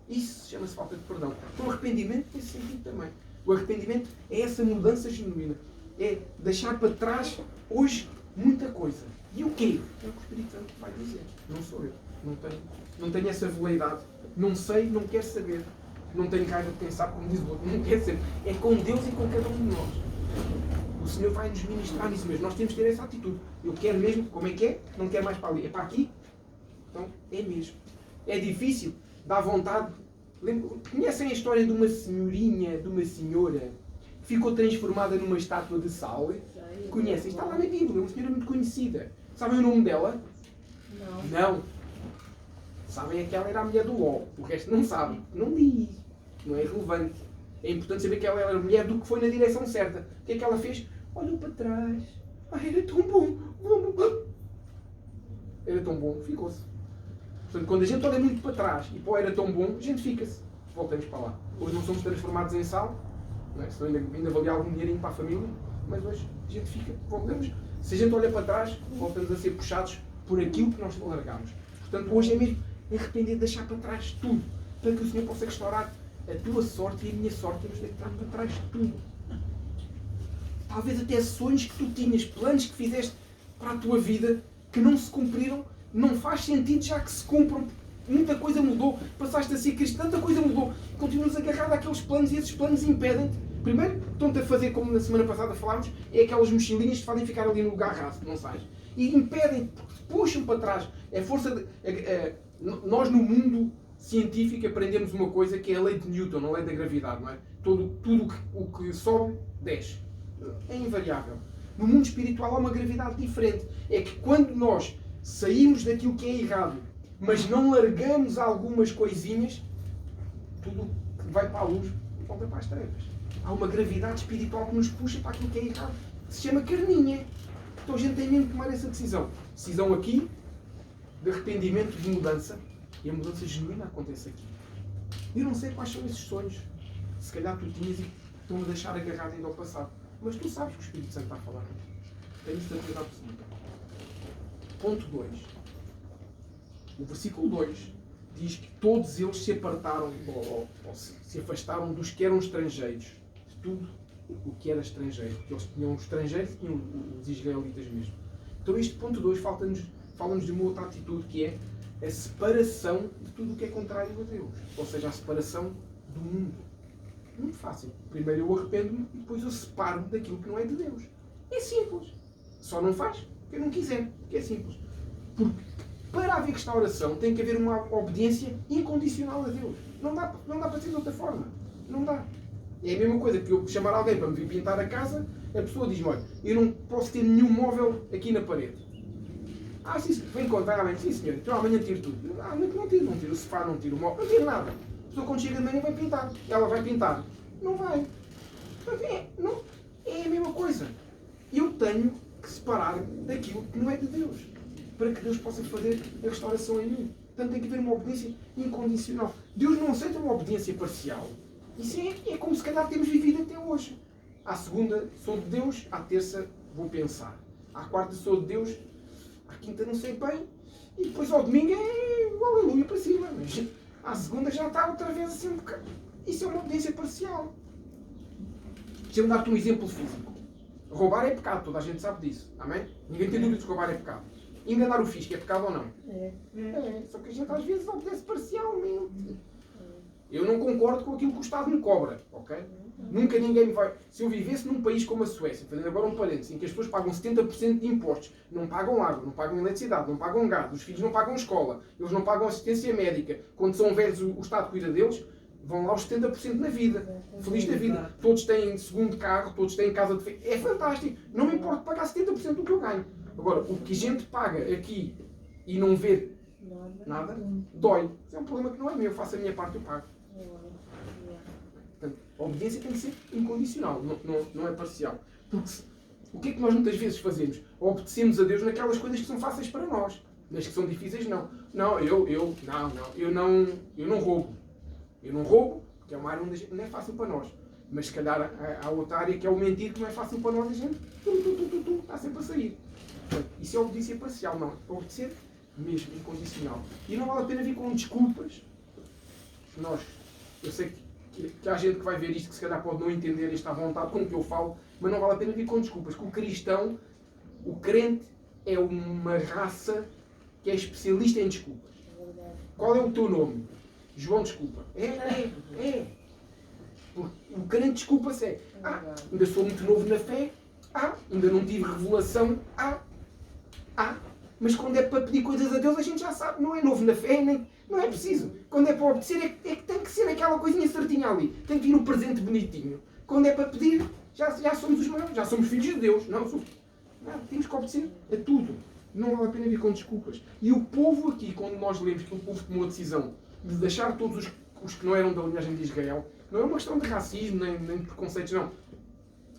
Isso chama-se falta de perdão. Então o arrependimento nesse sentido também. O arrependimento é essa mudança genuína. É deixar para trás hoje muita coisa. E o quê? É o que o Espírito Santo vai dizer. Não sou eu. Não tenho essa veleidade. Não sei, não quero saber. Não tenho raiva de quem sabe, como diz o outro. Não quero saber. É com Deus e com cada um de nós. O Senhor vai nos ministrar nisso mesmo. Nós temos que ter essa atitude. Eu quero mesmo, como é que é? Não quero mais para ali. É para aqui? Então, é mesmo. É difícil. Dá vontade. Conhecem a história de uma senhorinha, de uma senhora que ficou transformada numa estátua de sal? Conhecem? Está lá na Bíblia. Uma senhora muito conhecida. Sabem o nome dela? Não. Sabem é que ela era a mulher do Ló. O resto não sabem. Não diz. Não é relevante. É importante saber que ela era a mulher do que foi na direção certa. O que é que ela fez? Olhou para trás. Era tão bom. Era tão bom. Ficou-se. Portanto, quando a gente olha muito para trás e pô, era tão bom, a gente fica-se. Voltamos para lá. Hoje não somos transformados em sal. Não é? Senão ainda valia algum dinheirinho para a família. Mas hoje a gente fica. Voltamos. Se a gente olha para trás, voltamos a ser puxados por aquilo que nós largamos. Portanto, hoje é mesmo arrepender de deixar para trás tudo. Para que o Senhor possa restaurar a tua sorte e a minha sorte. Temos de deixar para trás tudo. Talvez até sonhos que tu tinhas, planos que fizeste para a tua vida, que não se cumpriram. Não faz sentido já que se cumpram. Muita coisa mudou. Passaste a ser cristão, tanta coisa mudou. Continuas agarrado àqueles planos e esses planos impedem-te. Primeiro, estão-te a fazer, como na semana passada falámos, é aquelas mochilinhas que te fazem ficar ali no lugar raso, não sais. E impedem-te, porque te puxam para trás. É força de, nós no mundo científico aprendemos uma coisa que é a lei de Newton, a lei da gravidade, não é? Tudo o que sobe, desce. É invariável. No mundo espiritual há uma gravidade diferente. É que quando nós saímos daquilo que é errado, mas não largamos algumas coisinhas, tudo que vai para a luz volta para as trevas. Há uma gravidade espiritual que nos puxa para aquilo que é errado, que se chama carninha. Então a gente tem mesmo que tomar essa decisão. Decisão aqui, de arrependimento, de mudança, e a mudança genuína acontece aqui. Eu não sei quais são esses sonhos. Se calhar tu tinhas e estão a deixar agarrado ainda ao passado. Mas tu sabes que o Espírito Santo está a falar. Tenho certeza absoluta. Ponto 2. O versículo 2 diz que todos eles se apartaram ou se afastaram dos que eram estrangeiros. De tudo o que era estrangeiro. Porque eles tinham os estrangeiros e tinham os israelitas mesmo. Então este ponto 2 fala-nos de uma outra atitude que é a separação de tudo o que é contrário a Deus. Ou seja, a separação do mundo. Muito fácil. Primeiro eu arrependo-me e depois eu separo-me daquilo que não é de Deus. É simples. Só não faz porque eu não quiser. Porque é simples. Porque para haver restauração tem que haver uma obediência incondicional a Deus. Não dá para ser de outra forma. Não dá. É a mesma coisa que eu chamar alguém para me vir pintar a casa, a pessoa diz-me, olha, eu não posso ter nenhum móvel aqui na parede. Ah, sim, vem contar amanhã. Sim, senhor, então amanhã tiro tudo. Ah, não tiro o sofá, não tiro o móvel, não tiro nada. A pessoa quando chega de manhã vai pintar. Ela vai pintar. Não vai. É a mesma coisa. Eu tenho que separar-me daquilo que não é de Deus. Para que Deus possa fazer a restauração em mim. Portanto, tem que haver uma obediência incondicional. Deus não aceita uma obediência parcial. Isso é como se calhar temos vivido até hoje. À segunda sou de Deus, à terça vou pensar. À quarta sou de Deus, à quinta não sei bem. E depois ao domingo é o aleluia para cima. Mas à segunda já está outra vez assim um bocado. Isso é uma obediência parcial. Deixa-me dar-te um exemplo físico. Roubar é pecado, toda a gente sabe disso. Amém? Ninguém tem dúvida de que roubar é pecado. Enganar o fisco é pecado ou não? Só que a gente às vezes obedece parcialmente. Eu não concordo com aquilo que o Estado me cobra, ok? Nunca ninguém me vai... Se eu vivesse num país como a Suécia, fazendo agora um parênteses, em que as pessoas pagam 70% de impostos, não pagam água, não pagam eletricidade, não pagam gás, os filhos não pagam escola, eles não pagam assistência médica, quando são velhos o Estado cuida deles, vão lá os 70% na vida, feliz da vida. Todos têm segundo carro, todos têm casa de... É fantástico, não me importa pagar 70% do que eu ganho. Agora, o que a gente paga aqui e não ver nada, dói. Isso é um problema que não é meu, eu faço a minha parte e eu pago. obediência tem que ser incondicional, não é parcial. Porque o que é que nós muitas vezes fazemos? Obedecemos a Deus naquelas coisas que são fáceis para nós. Nas que são difíceis, não. Eu não roubo. Eu não roubo, porque é uma área onde não é fácil para nós. Mas se calhar há outra área que é o mentir, que não é fácil para nós, a gente está sempre a sair. Isso é obediência parcial, não. É obedecer mesmo, incondicional. E não vale a pena vir com desculpas. Eu sei que há gente que vai ver isto que se calhar pode não entender esta vontade com o que eu falo, mas não vale a pena vir com desculpas. Que o cristão, o crente, é uma raça que é especialista em desculpas. Qual é o teu nome? João Desculpa. É. Porque o crente desculpa-se. Ainda sou muito novo na fé. Ainda não tive revelação. Mas quando é para pedir coisas a Deus, a gente já sabe. Não é novo na fé, nem, não é preciso. Quando é para obedecer, é que tem que ser aquela coisinha certinha ali. Tem que vir o presente bonitinho. Quando é para pedir, já somos os maiores. Já somos filhos de Deus. Não, temos que obedecer a tudo. Não vale a pena vir com desculpas. E o povo aqui, quando nós lemos que o povo tomou a decisão de deixar todos os que não eram da linhagem de Israel, não é uma questão de racismo, nem de preconceitos, não.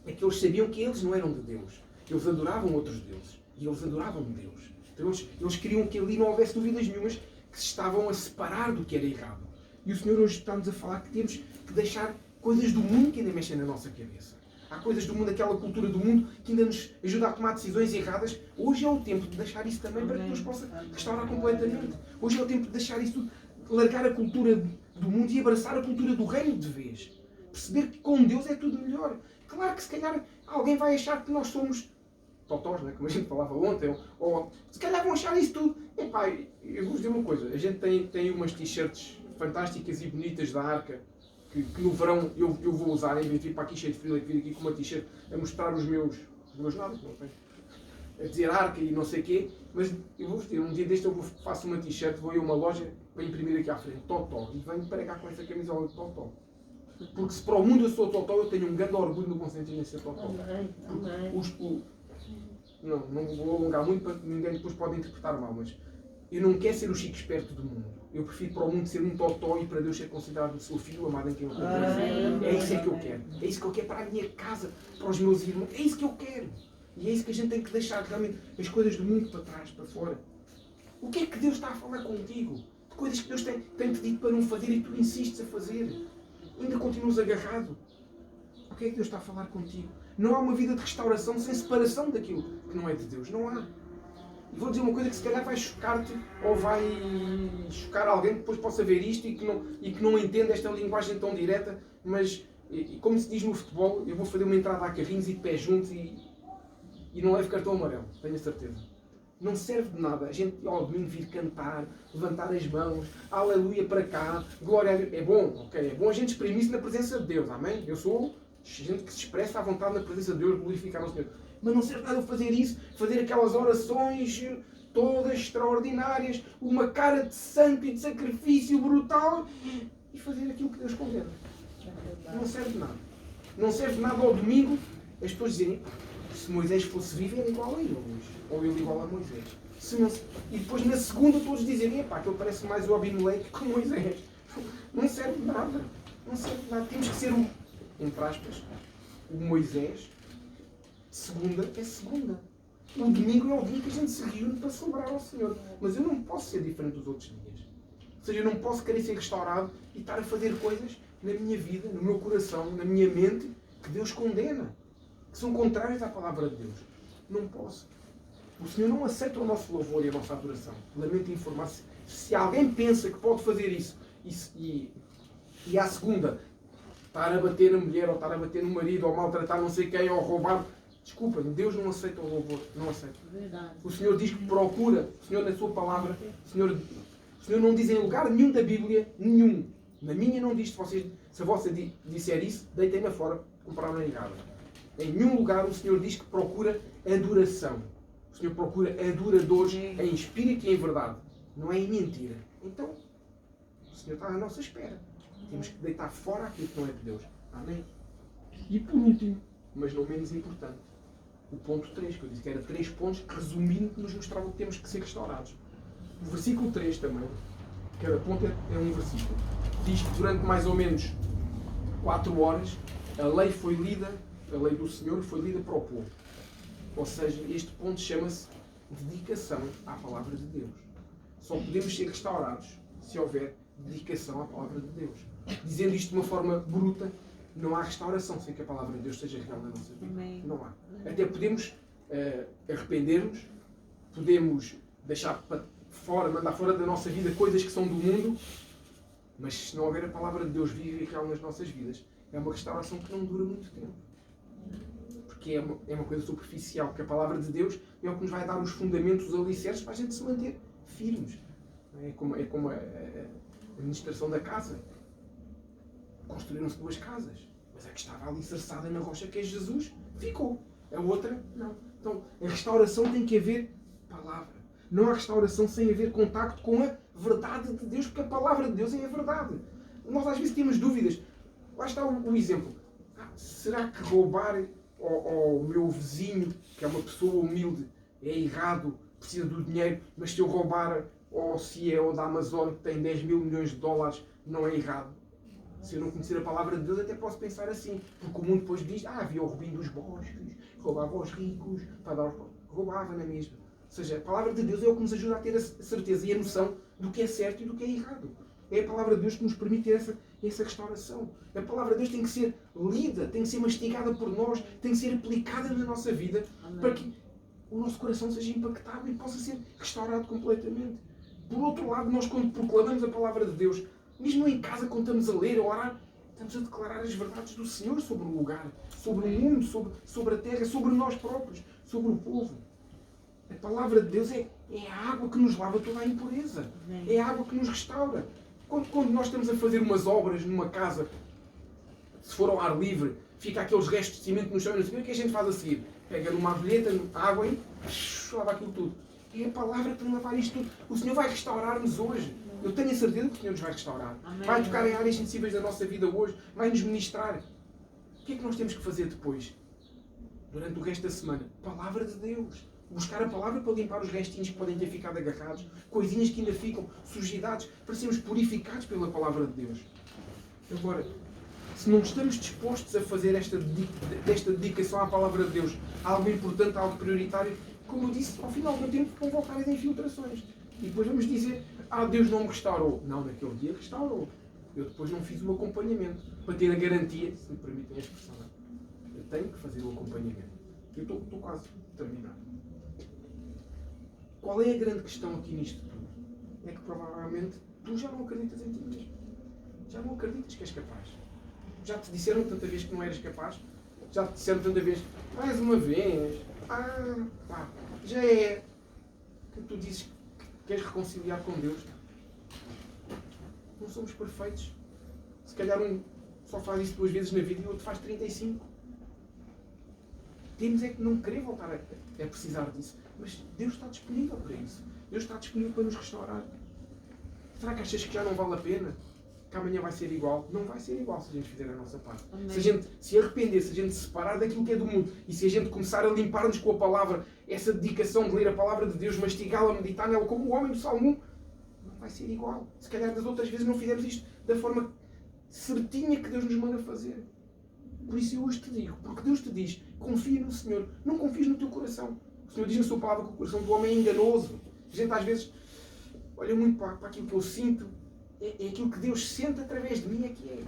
É que eles sabiam que eles não eram de Deus. Eles adoravam outros deuses. E eles adoravam Deus. Então eles queriam que ali não houvesse dúvidas nenhumas que se estavam a separar do que era errado. E o Senhor hoje está-nos a falar que temos que deixar coisas do mundo que ainda mexem na nossa cabeça. Há coisas do mundo, aquela cultura do mundo que ainda nos ajuda a tomar decisões erradas. Hoje é o tempo de deixar isso também para que Deus possa restaurar completamente. Hoje é o tempo de deixar isso tudo, largar a cultura do mundo e abraçar a cultura do reino de vez. Perceber que com Deus é tudo melhor. Claro que se calhar alguém vai achar que nós somos totós, né? Como a gente falava ontem, ou se calhar vão achar isso tudo. Epá, eu vou dizer uma coisa, a gente tem umas t-shirts fantásticas e bonitas da Arca, que no verão eu vou usar, em vez de vir para aqui cheio de frio, vir aqui com uma t-shirt a mostrar os meus nada, não sei, a dizer Arca e não sei o quê, mas eu vou dizer, um dia deste eu faço uma t-shirt, vou a uma loja para imprimir aqui à frente, Totó, e venho pregar com essa camisola de Totó. Porque se para o mundo eu sou Totó, eu tenho um grande orgulho no bom sentido em ser Totó. Não vou alongar muito para que ninguém depois pode interpretar mal, mas eu não quero ser o Chico Esperto do mundo. Eu prefiro para o mundo ser um totó e para Deus ser considerado o seu filho amado em quem eu confio. É isso que eu quero. É isso que eu quero para a minha casa, para os meus irmãos. É isso que eu quero. E é isso que a gente tem que deixar realmente as coisas do mundo para trás, para fora. O que é que Deus está a falar contigo? De coisas que Deus tem-te dito para não fazer e tu insistes a fazer. Ainda continuas agarrado. O que é que Deus está a falar contigo? Não há uma vida de restauração sem separação daquilo que não é de Deus. Não há. E vou dizer uma coisa que se calhar vai chocar-te ou vai chocar alguém que depois possa ver isto e que não entenda esta linguagem tão direta, mas como se diz no futebol, eu vou fazer uma entrada a carrinhos e de pés juntos e não levo cartão amarelo, tenho a certeza. Não serve de nada a gente ao domingo vir cantar, levantar as mãos, aleluia para cá, glória a Deus. É bom, ok? É bom a gente exprimir-se na presença de Deus, amém? Eu sou gente que se expressa à vontade na presença de Deus, glorificar o Senhor. Mas não serve nada eu fazer isso, fazer aquelas orações todas extraordinárias, uma cara de santo e de sacrifício brutal e fazer aquilo que Deus condena. Não serve de nada. Não serve de nada ao domingo as pessoas dizerem se Moisés fosse vivo era igual a ele hoje, ou ele igual a Moisés. E depois na segunda todos dizerem epá, aquele parece mais o Abimeleque que o Moisés. Não serve de nada. Não serve de nada. Temos que ser entre aspas, o Moisés. Segunda é segunda. O domingo é o dia que a gente se reúne para celebrar ao Senhor. Mas eu não posso ser diferente dos outros dias. Ou seja, eu não posso querer ser restaurado e estar a fazer coisas na minha vida, no meu coração, na minha mente, que Deus condena. Que são contrárias à palavra de Deus. Não posso. O Senhor não aceita o nosso louvor e a nossa adoração. Lamento informar-se. Se alguém pensa que pode fazer isso e à segunda estar a bater na mulher, ou estar a bater no marido, ou maltratar não sei quem, ou roubar, desculpa, Deus não aceita o louvor. Não aceita. Verdade. O Senhor diz que procura, o Senhor na sua palavra, o Senhor não diz em lugar nenhum da Bíblia, nenhum. Na minha não diz, se a vossa disser isso, deitem-na fora, compraram errado. Em nenhum lugar o Senhor diz que procura adoração. O Senhor procura adoradores em espírito e em verdade. Não é em mentira. Então, o Senhor está à nossa espera. Temos que deitar fora aquilo que não é de Deus. Amém? E por último, mas não menos importante, o ponto 3, que eu disse que era 3 pontos, resumindo, que nos mostravam que temos que ser restaurados. O versículo 3 também, cada ponto é um versículo, diz que durante mais ou menos 4 horas, a lei foi lida, a lei do Senhor foi lida para o povo. Ou seja, este ponto chama-se dedicação à palavra de Deus. Só podemos ser restaurados se houver dedicação à palavra de Deus. Dizendo isto de uma forma bruta, não há restauração sem que a palavra de Deus seja real na nossa vida. Amém. Não há. Até podemos arrepender-nos, podemos deixar para fora, mandar fora da nossa vida coisas que são do mundo, mas se não houver a palavra de Deus viva e real nas nossas vidas, é uma restauração que não dura muito tempo. Porque é uma coisa superficial, porque a palavra de Deus é o que nos vai dar os fundamentos, os alicerces para a gente se manter firmes. É como a administração da casa. Construíram-se 2 casas, mas a que estava alicerçada na rocha, que é Jesus, ficou. A outra, não. Então, a restauração tem que haver palavra. Não há restauração sem haver contacto com a verdade de Deus, porque a palavra de Deus é a verdade. Nós às vezes temos dúvidas. Lá está o exemplo. Será que roubar ao meu vizinho, que é uma pessoa humilde, é errado, precisa do dinheiro, mas se eu roubar ao CEO da Amazon, que tem 10 mil milhões de dólares, não é errado? Se eu não conhecer a palavra de Deus, até posso pensar assim. Porque o mundo depois diz, havia o Rubinho dos bosques, roubava aos ricos, roubava na mesma. Ou seja, a palavra de Deus é o que nos ajuda a ter a certeza e a noção do que é certo e do que é errado. É a palavra de Deus que nos permite ter essa restauração. A palavra de Deus tem que ser lida, tem que ser mastigada por nós, tem que ser aplicada na nossa vida. Amém. Para que o nosso coração seja impactado e possa ser restaurado completamente. Por outro lado, nós quando proclamamos a palavra de Deus, mesmo em casa, quando estamos a ler, a orar, estamos a declarar as verdades do Senhor sobre o lugar, sobre o mundo, sobre a terra, sobre nós próprios, sobre o povo. A palavra de Deus é a água que nos lava toda a impureza. É a água que nos restaura. Quando nós estamos a fazer umas obras numa casa, se for ao ar livre, fica aqueles restos de cimento no chão e não sei o que a gente faz a seguir. Pega numa agulheta, água e lava aquilo tudo. É a palavra que vai lavar isto tudo. O Senhor vai restaurar-nos hoje. Eu tenho a certeza que o Senhor nos vai restaurar. Amém. Vai tocar em áreas sensíveis da nossa vida hoje. Vai nos ministrar. O que é que nós temos que fazer depois? Durante o resto da semana? Palavra de Deus. Buscar a palavra para limpar os restinhos que podem ter ficado agarrados. Coisinhas que ainda ficam. Sujidades. Para sermos purificados pela palavra de Deus. Agora, se não estamos dispostos a fazer esta dedicação à palavra de Deus, algo importante, algo prioritário, como eu disse, ao final do tempo vão voltar as infiltrações. E depois vamos dizer, Deus não me restaurou. Não, naquele dia restaurou. Eu depois não fiz o acompanhamento. Para ter a garantia, se me permitem a expressão, eu tenho que fazer o acompanhamento. Eu estou quase terminado. Qual é a grande questão aqui nisto tudo? É que provavelmente tu já não acreditas em ti mesmo. Já não acreditas que és capaz. Já te disseram tanta vez que não eras capaz. Já te disseram tanta vez, mais uma vez. Já é. Que tu dizes que queres reconciliar com Deus. Não somos perfeitos. Se calhar um só faz isso 2 vezes na vida e o outro faz 35. Temos é que não querer voltar a precisar disso. Mas Deus está disponível para isso. Deus está disponível para nos restaurar. Será que achas que já não vale a pena? Que amanhã vai ser igual? Não vai ser igual se a gente fizer a nossa parte. Amém. Se a gente se arrepender, se a gente se separar daquilo que é do mundo e se a gente começar a limpar-nos com a palavra, essa dedicação de ler a palavra de Deus, mastigá-la, meditar nela, como o homem do Salmo 1, não vai ser igual. Se calhar das outras vezes não fizemos isto da forma certinha que Deus nos manda fazer. Por isso eu hoje te digo, porque Deus te diz, confia no Senhor, não confies no teu coração. O Senhor diz na sua palavra que o coração do homem é enganoso. A gente às vezes olha muito para aquilo que eu sinto, é aquilo que Deus sente através de mim, é que é.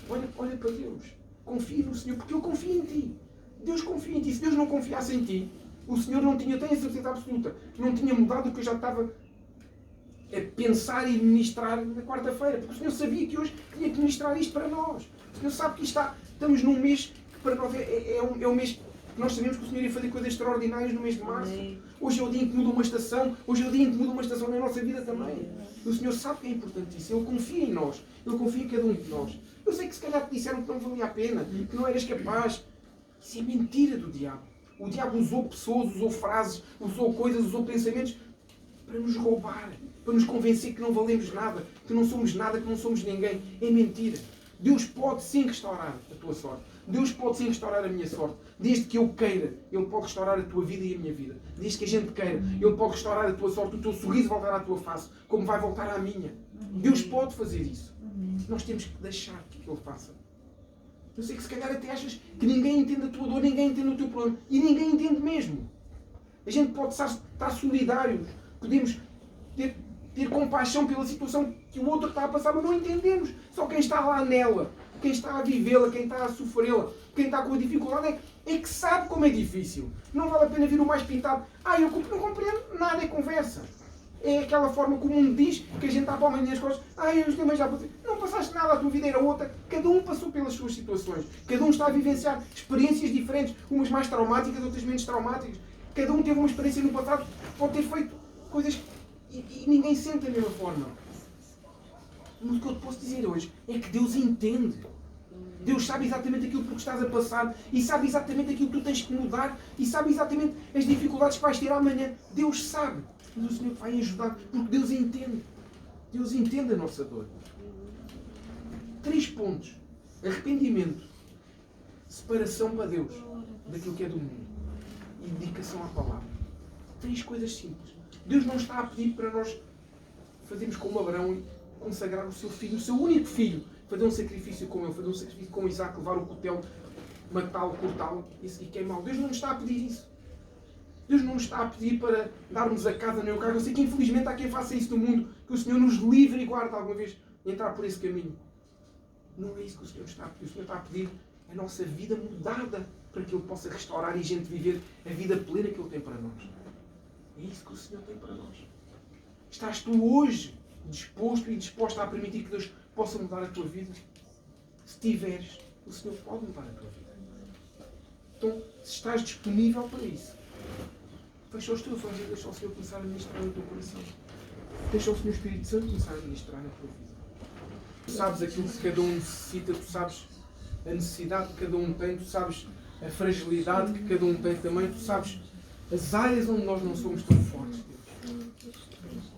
Olha para Deus, confia no Senhor, porque eu confio em ti. Deus confia em ti. Se Deus não confiasse em ti, o Senhor não tinha, tenho a certeza absoluta, não tinha mudado o que eu já estava a pensar e ministrar na quarta-feira, porque o Senhor sabia que hoje tinha que ministrar isto para nós. O Senhor sabe que estamos num mês que para nós é um mês que nós sabemos que o Senhor ia fazer coisas extraordinárias no mês de março. Amém. Hoje é o dia em que muda uma estação, hoje é o dia em que muda uma estação na nossa vida também. E o Senhor sabe que é importante isso. Ele confia em nós, Ele confia em cada um de nós. Eu sei que se calhar te disseram que não valia a pena, que não eras capaz. Isso é mentira do diabo. O diabo usou pessoas, usou frases, usou coisas, usou pensamentos para nos roubar, para nos convencer que não valemos nada, que não somos nada, que não somos ninguém. É mentira. Deus pode sim restaurar a tua sorte. Deus pode sim restaurar a minha sorte. Desde que eu queira, Ele pode restaurar a tua vida e a minha vida. Desde que a gente queira, Ele pode restaurar a tua sorte, o teu sorriso voltará à tua face, como vai voltar à minha. Deus pode fazer isso. Nós temos que deixar que Ele faça. Eu sei que se calhar até achas que ninguém entende a tua dor, ninguém entende o teu problema. E ninguém entende mesmo. A gente pode estar solidários. Podemos ter compaixão pela situação que o outro está a passar, mas não entendemos. Só quem está lá nela, quem está a vivê-la, quem está a sofrê-la, quem está com a dificuldade é que sabe como é difícil. Não vale a pena vir o mais pintado. Eu não compreendo nada, é conversa. É aquela forma como um diz que a gente está para o meio das costas. Eu também já passei. Não passaste nada, a tua vida era outra. Cada um passou pelas suas situações. Cada um está a vivenciar experiências diferentes. Umas mais traumáticas, outras menos traumáticas. Cada um teve uma experiência no passado. Pode ter feito coisas e ninguém sente da mesma forma. Mas o que eu te posso dizer hoje é que Deus entende. Deus sabe exatamente aquilo que estás a passar e sabe exatamente aquilo que tu tens que mudar e sabe exatamente as dificuldades que vais ter amanhã. Deus sabe. Mas o Senhor vai ajudar porque Deus entende. Deus entende a nossa dor. 3 pontos. Arrependimento. Separação para Deus daquilo que é do mundo. E dedicação à palavra. 3 coisas simples. Deus não está a pedir para nós fazermos como Abraão e consagrar o seu filho, o seu único filho, fazer um sacrifício com ele, fazer um sacrifício com Isaac, levar o cutelo, matá-lo, cortá-lo e queimá-lo. Deus não nos está a pedir isso. Deus não nos está a pedir para darmos a casa nem o carro. Eu sei que infelizmente há quem faça isso no mundo, que o Senhor nos livre e guarde alguma vez entrar por esse caminho. Não é isso que o Senhor está a pedir. O Senhor está a pedir a nossa vida mudada para que Ele possa restaurar e a gente viver a vida plena que Ele tem para nós. É isso que o Senhor tem para nós. Estás tu hoje disposto e disposta a permitir que Deus possa mudar a tua vida? Se tiveres, o Senhor pode mudar a tua vida. Então, se estás disponível para isso, fecha os teus olhos e deixa o Senhor começar a ministrar no teu coração. Deixa o Senhor Espírito Santo começar a ministrar na tua vida. Tu sabes aquilo que cada um necessita, tu sabes a necessidade que cada um tem, tu sabes a fragilidade que cada um tem também, tu sabes as áreas onde nós não somos tão fortes, Deus.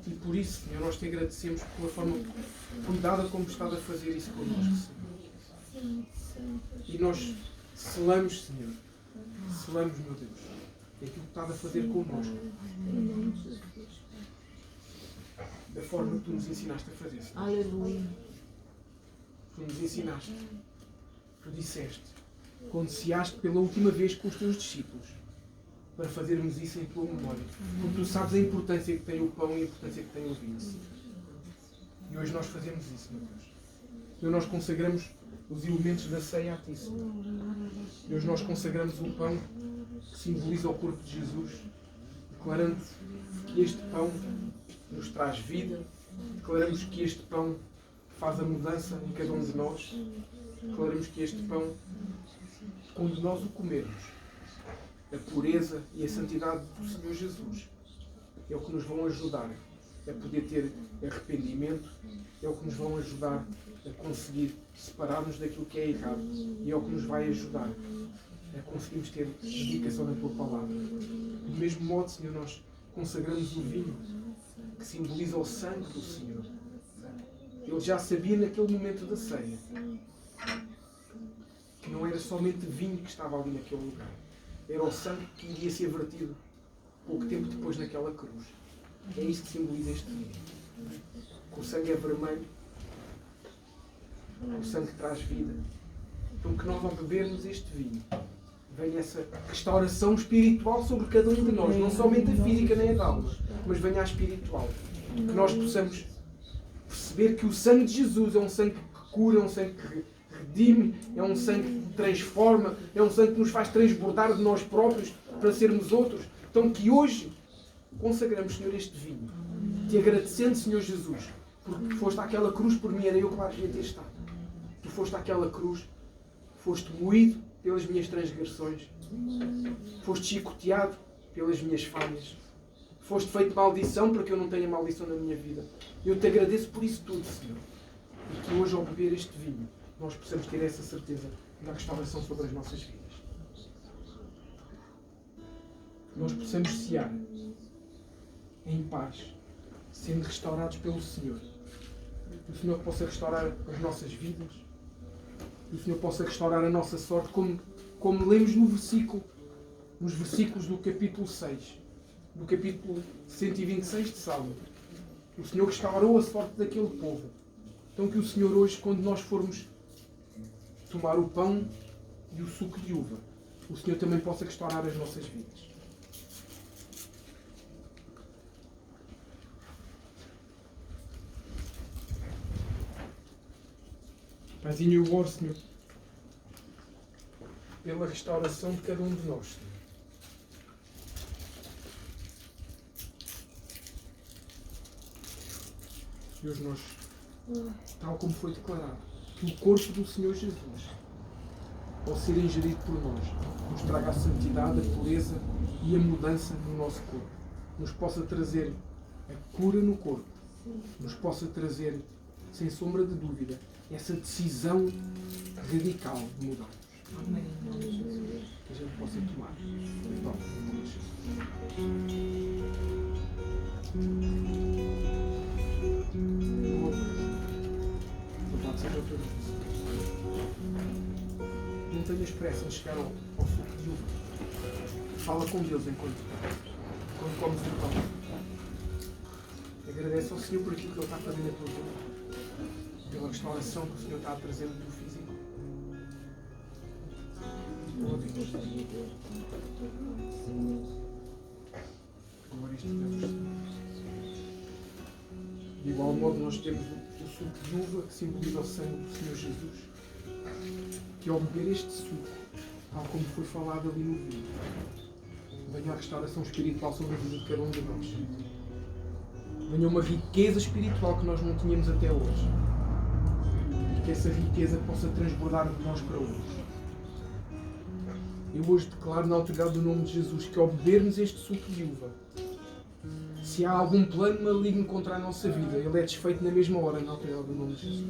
E por isso, Senhor, nós te agradecemos pela forma cuidada como estás a fazer isso connosco, Senhor. E nós selamos, Senhor, selamos, meu Deus, aquilo que estás a fazer connosco. Da forma que tu nos ensinaste a fazer, Senhor. Aleluia. Tu nos ensinaste. Tu disseste. Quando ceaste pela última vez com os teus discípulos. Para fazermos isso em tua memória. Porque tu sabes a importância que tem o pão e a importância que tem o vinho. E hoje nós fazemos isso, meu Deus. E hoje nós consagramos os elementos da ceia a ti, Senhor. E hoje nós consagramos o pão que simboliza o corpo de Jesus, declarando que este pão nos traz vida, declaramos que este pão faz a mudança em cada um de nós, declaramos que este pão, quando nós o comermos, a pureza e a santidade do Senhor Jesus é o que nos vão ajudar a poder ter arrependimento, é o que nos vão ajudar a conseguir separar-nos daquilo que é errado e é o que nos vai ajudar a conseguirmos ter dedicação na Tua Palavra. Do mesmo modo, Senhor, nós consagramos o vinho que simboliza o sangue do Senhor. Ele já sabia naquele momento da ceia que não era somente vinho que estava ali naquele lugar. Era o sangue que iria ser vertido pouco tempo depois naquela cruz. É isso que simboliza este vinho. O sangue é vermelho. O sangue traz vida. Então que nós, ao bebermos este vinho, venha essa restauração espiritual sobre cada um de nós. Não somente a física nem a da alma, mas venha a espiritual. Que nós possamos perceber que o sangue de Jesus é um sangue que cura, é um sangue que redime, é um sangue que transforma, é um sangue que nos faz transbordar de nós próprios para sermos outros. Então que hoje consagramos, Senhor, este vinho, te agradecendo, Senhor Jesus, porque foste àquela cruz por mim, era eu que lá devia ter estado. Tu foste àquela cruz, foste moído pelas minhas transgressões, foste chicoteado pelas minhas falhas, foste feito maldição para que eu não tenha maldição na minha vida. Eu te agradeço por isso tudo, Senhor. E que hoje, ao beber este vinho, nós possamos ter essa certeza da restauração sobre as nossas vidas. Que nós possamos cear em paz, sendo restaurados pelo Senhor. Que o Senhor possa restaurar as nossas vidas. Que o Senhor possa restaurar a nossa sorte, como lemos no versículo, nos versículos do capítulo 6, do capítulo 126 de Salmo. O Senhor restaurou a sorte daquele povo. Então que o Senhor hoje, quando nós formos tomar o pão e o suco de uva, o Senhor também possa restaurar as nossas vidas. Paizinho, eu oro, Senhor, pela restauração de cada um de nós, Senhor. E hoje nós, tal como foi declarado, que o corpo do Senhor Jesus, ao ser ingerido por nós, nos traga a santidade, a pureza e a mudança no nosso corpo. Nos possa trazer a cura no corpo. Nos possa trazer, sem sombra de dúvida, essa decisão radical de mudarmos. Amém. Em nome de Jesus. Que a gente possa tomar. Então, em nome de Jesus. Louvado seja o teu nome. Não tenhas pressa em chegar ao suco de uva. Fala com Deus enquanto comes o pão. Agradece ao Senhor por aquilo que Ele está fazendo na tua vida. Pela restauração que o Senhor está a trazer no teu físico. Glória a Deus. Glória a Deus. De igual modo, nós temos o suco de uva que simboliza o sangue do Senhor Jesus. Que ao beber este suco, tal como foi falado ali no vinho, venha a restauração espiritual sobre a vida de cada um de nós. Venha uma riqueza espiritual que nós não tínhamos até hoje. E que essa riqueza possa transbordar de nós para hoje. Eu hoje declaro na autoridade do nome de Jesus que ao bebermos este suco de uva, se há algum plano maligno contra a nossa vida, ele é desfeito na mesma hora, na autoridade do nome de Jesus.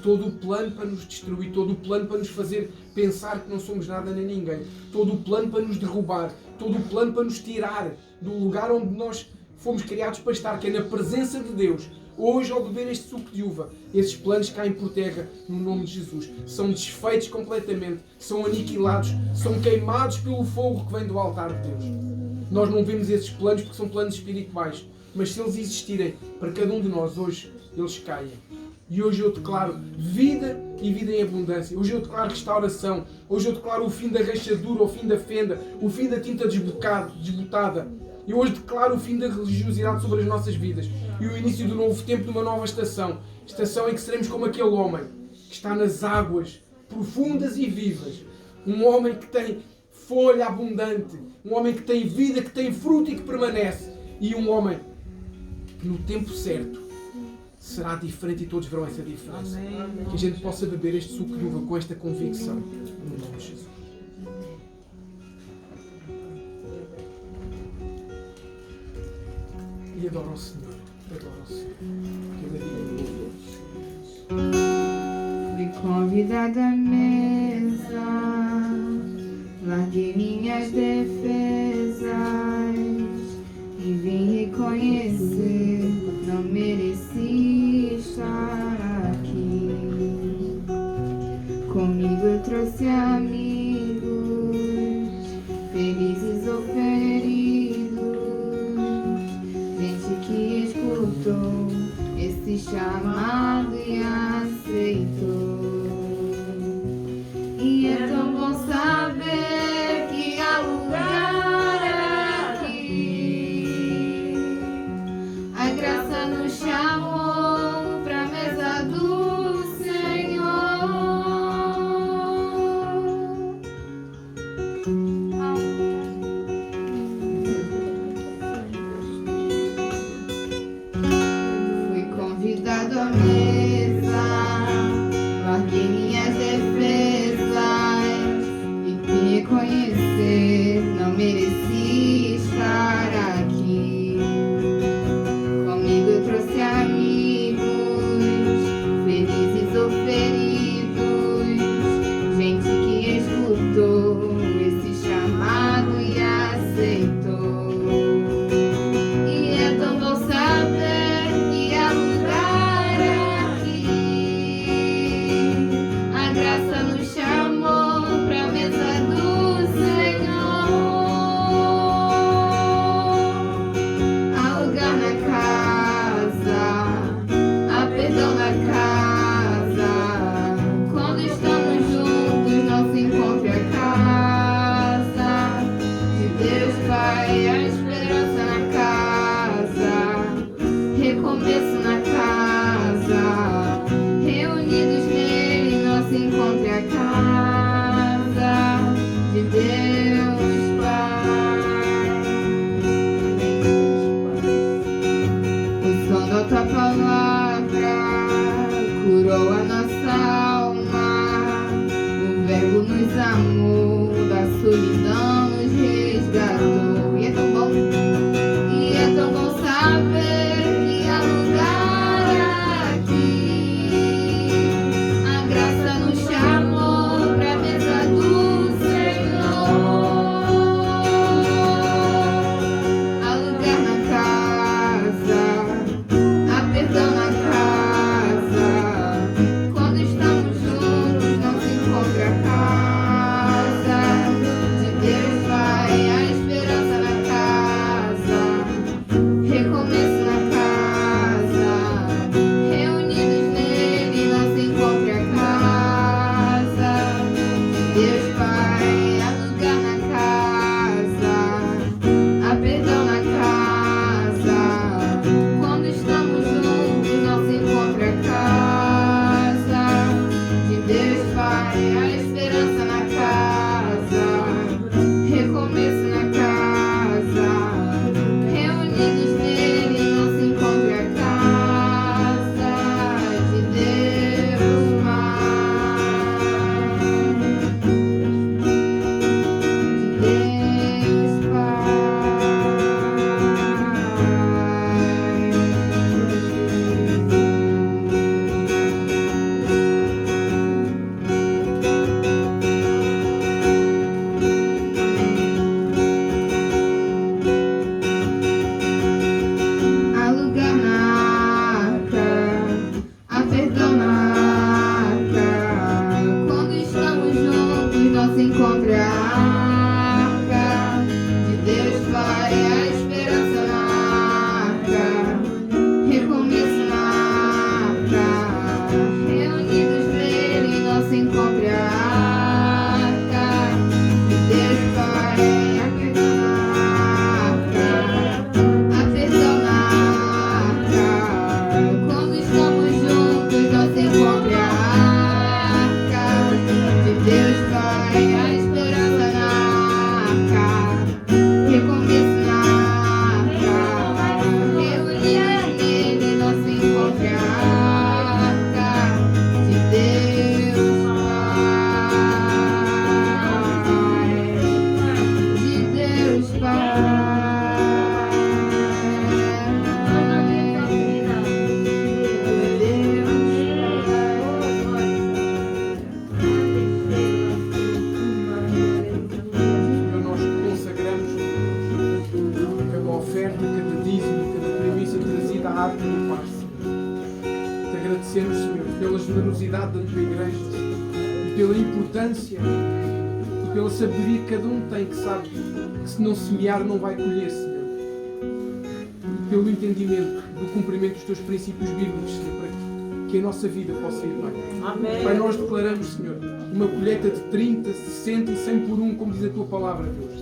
Todo o plano para nos destruir, todo o plano para nos fazer pensar que não somos nada nem ninguém, todo o plano para nos derrubar, todo o plano para nos tirar do lugar onde nós fomos criados para estar, que é na presença de Deus. Hoje, ao beber este suco de uva, esses planos caem por terra no nome de Jesus. São desfeitos completamente, são aniquilados, são queimados pelo fogo que vem do altar de Deus. Nós não vemos esses planos porque são planos espirituais, mas se eles existirem para cada um de nós, hoje eles caem. E hoje eu declaro vida e vida em abundância. Hoje eu declaro restauração. Hoje eu declaro o fim da rachadura, o fim da fenda, o fim da tinta desbotada. E hoje declaro o fim da religiosidade sobre as nossas vidas e o início do novo tempo, de uma nova estação. Estação em que seremos como aquele homem que está nas águas profundas e vivas. Um homem que tem folha abundante. Um homem que tem vida, que tem fruto e que permanece. E um homem que no tempo certo será diferente e todos verão essa diferença. Amém. Que a gente possa beber este suco de uva com esta convicção. No nome de Jesus. E adoro o Senhor. Adoro o Senhor. Que Ele diga Fui convidada à mesa, larguei minhas defesas e vim reconhecer, não mereci estar aqui. Comigo eu trouxe amigos, felizes ou feridos, gente que escutou esse chamado e aceitou. E é tão bom saber que há lugar aqui. A graça nos chamou pra mesa do Senhor. Fui convidado à mesa, larguei minhas defesas e vim reconhecer, não mereci estar aqui. Comigo eu trouxe amigos, felizes ou feridos, gente que escutou esse chamado e aceitou. E é tão bom saber que há lugar aqui. A graça nos chamou pra mesa do Senhor. encontre a casa de Deus Pai. O som da tua palavra curou a nossa alma. O Verbo nos amou, da solidão nos resgatou. E é tão bom saber que há lugar aqui. A graça nos chamou pra mesa do Senhor. Há lugar na casa, há perdão na casa. Quando estamos juntos não se encontra a casa de Deus Pai. A esperança na casa, recomeço na casa, reunidos nele não se encontra a casa de Deus Pai. Há lugar na casa, há perdão na casa. Quando estamos juntos não se encontra a casa de Deus Pai. A esperança na casa, recomeço na casa, reunidos nele não se encontra a casa de Deus Pai. De Deus Há lugar na arca, há perdão na arca. Quando estamos juntos não se encontra a arca de Deus Pai. A esperança na arca, recomeço na arca, reunidos nele não se encontra a arca de Deus Pai. Há perdão na arca, há perdão na arca. Quando estamos juntos não se encontra a arca de Deus Pai. A esperança na arca, recomeço na arca, reunidos nele não se encontra a arca de Deus Pai. De Deus Pai. Senhor, nós consagramos cada oferta, cada dízimo, cada premissa trazida à arca do Pai, Senhor. Te agradecemos, Senhor, pela generosidade da tua igreja, Senhor, e pela importância e pela sabedoria que cada um tem, que sabe que se não semear não vai colher, Senhor. E pelo entendimento do cumprimento dos teus princípios bíblicos, Senhor, para que a nossa vida possa ir bem. Amém. Pai, nós declaramos, Senhor, uma colheita de 30, 60 e 100 por um, como diz a tua palavra, Deus.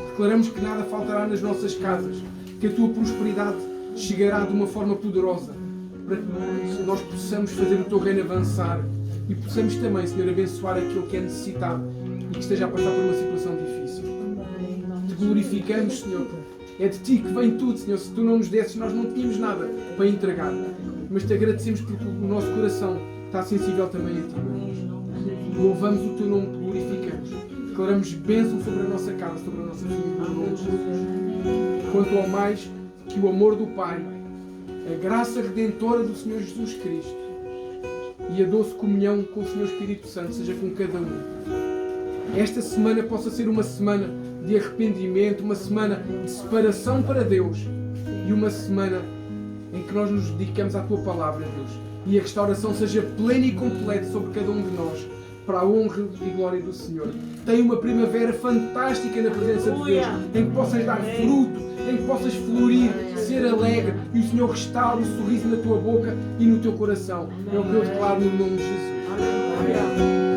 Declaramos que nada faltará nas nossas casas, que a tua prosperidade chegará de uma forma poderosa, para que nós possamos fazer o teu reino avançar e possamos também, Senhor, abençoar aquele que é necessitado e que esteja a passar por uma situação difícil. Te glorificamos, Senhor. É de ti que vem tudo, Senhor. Se tu não nos desses, nós não tínhamos nada para entregar. Mas te agradecemos porque o nosso coração está sensível também a ti. Louvamos o teu nome, te glorificamos. Declaramos bênção sobre a nossa casa, sobre a nossa família, no nome de Jesus. Quanto ao mais, que o amor do Pai, a graça redentora do Senhor Jesus Cristo e a doce comunhão com o Senhor Espírito Santo seja com cada um. Esta semana possa ser uma semana de arrependimento, uma semana de separação para Deus e uma semana em que nós nos dedicamos à Tua Palavra, Deus, e a restauração seja plena e completa sobre cada um de nós, para a honra e glória do Senhor. Tenha uma primavera fantástica na presença de Deus, em que possas dar fruto, em que possas florir, ser alegre e o Senhor restaure o sorriso na tua boca e no teu coração. É o que eu declaro no nome de Jesus. Amém.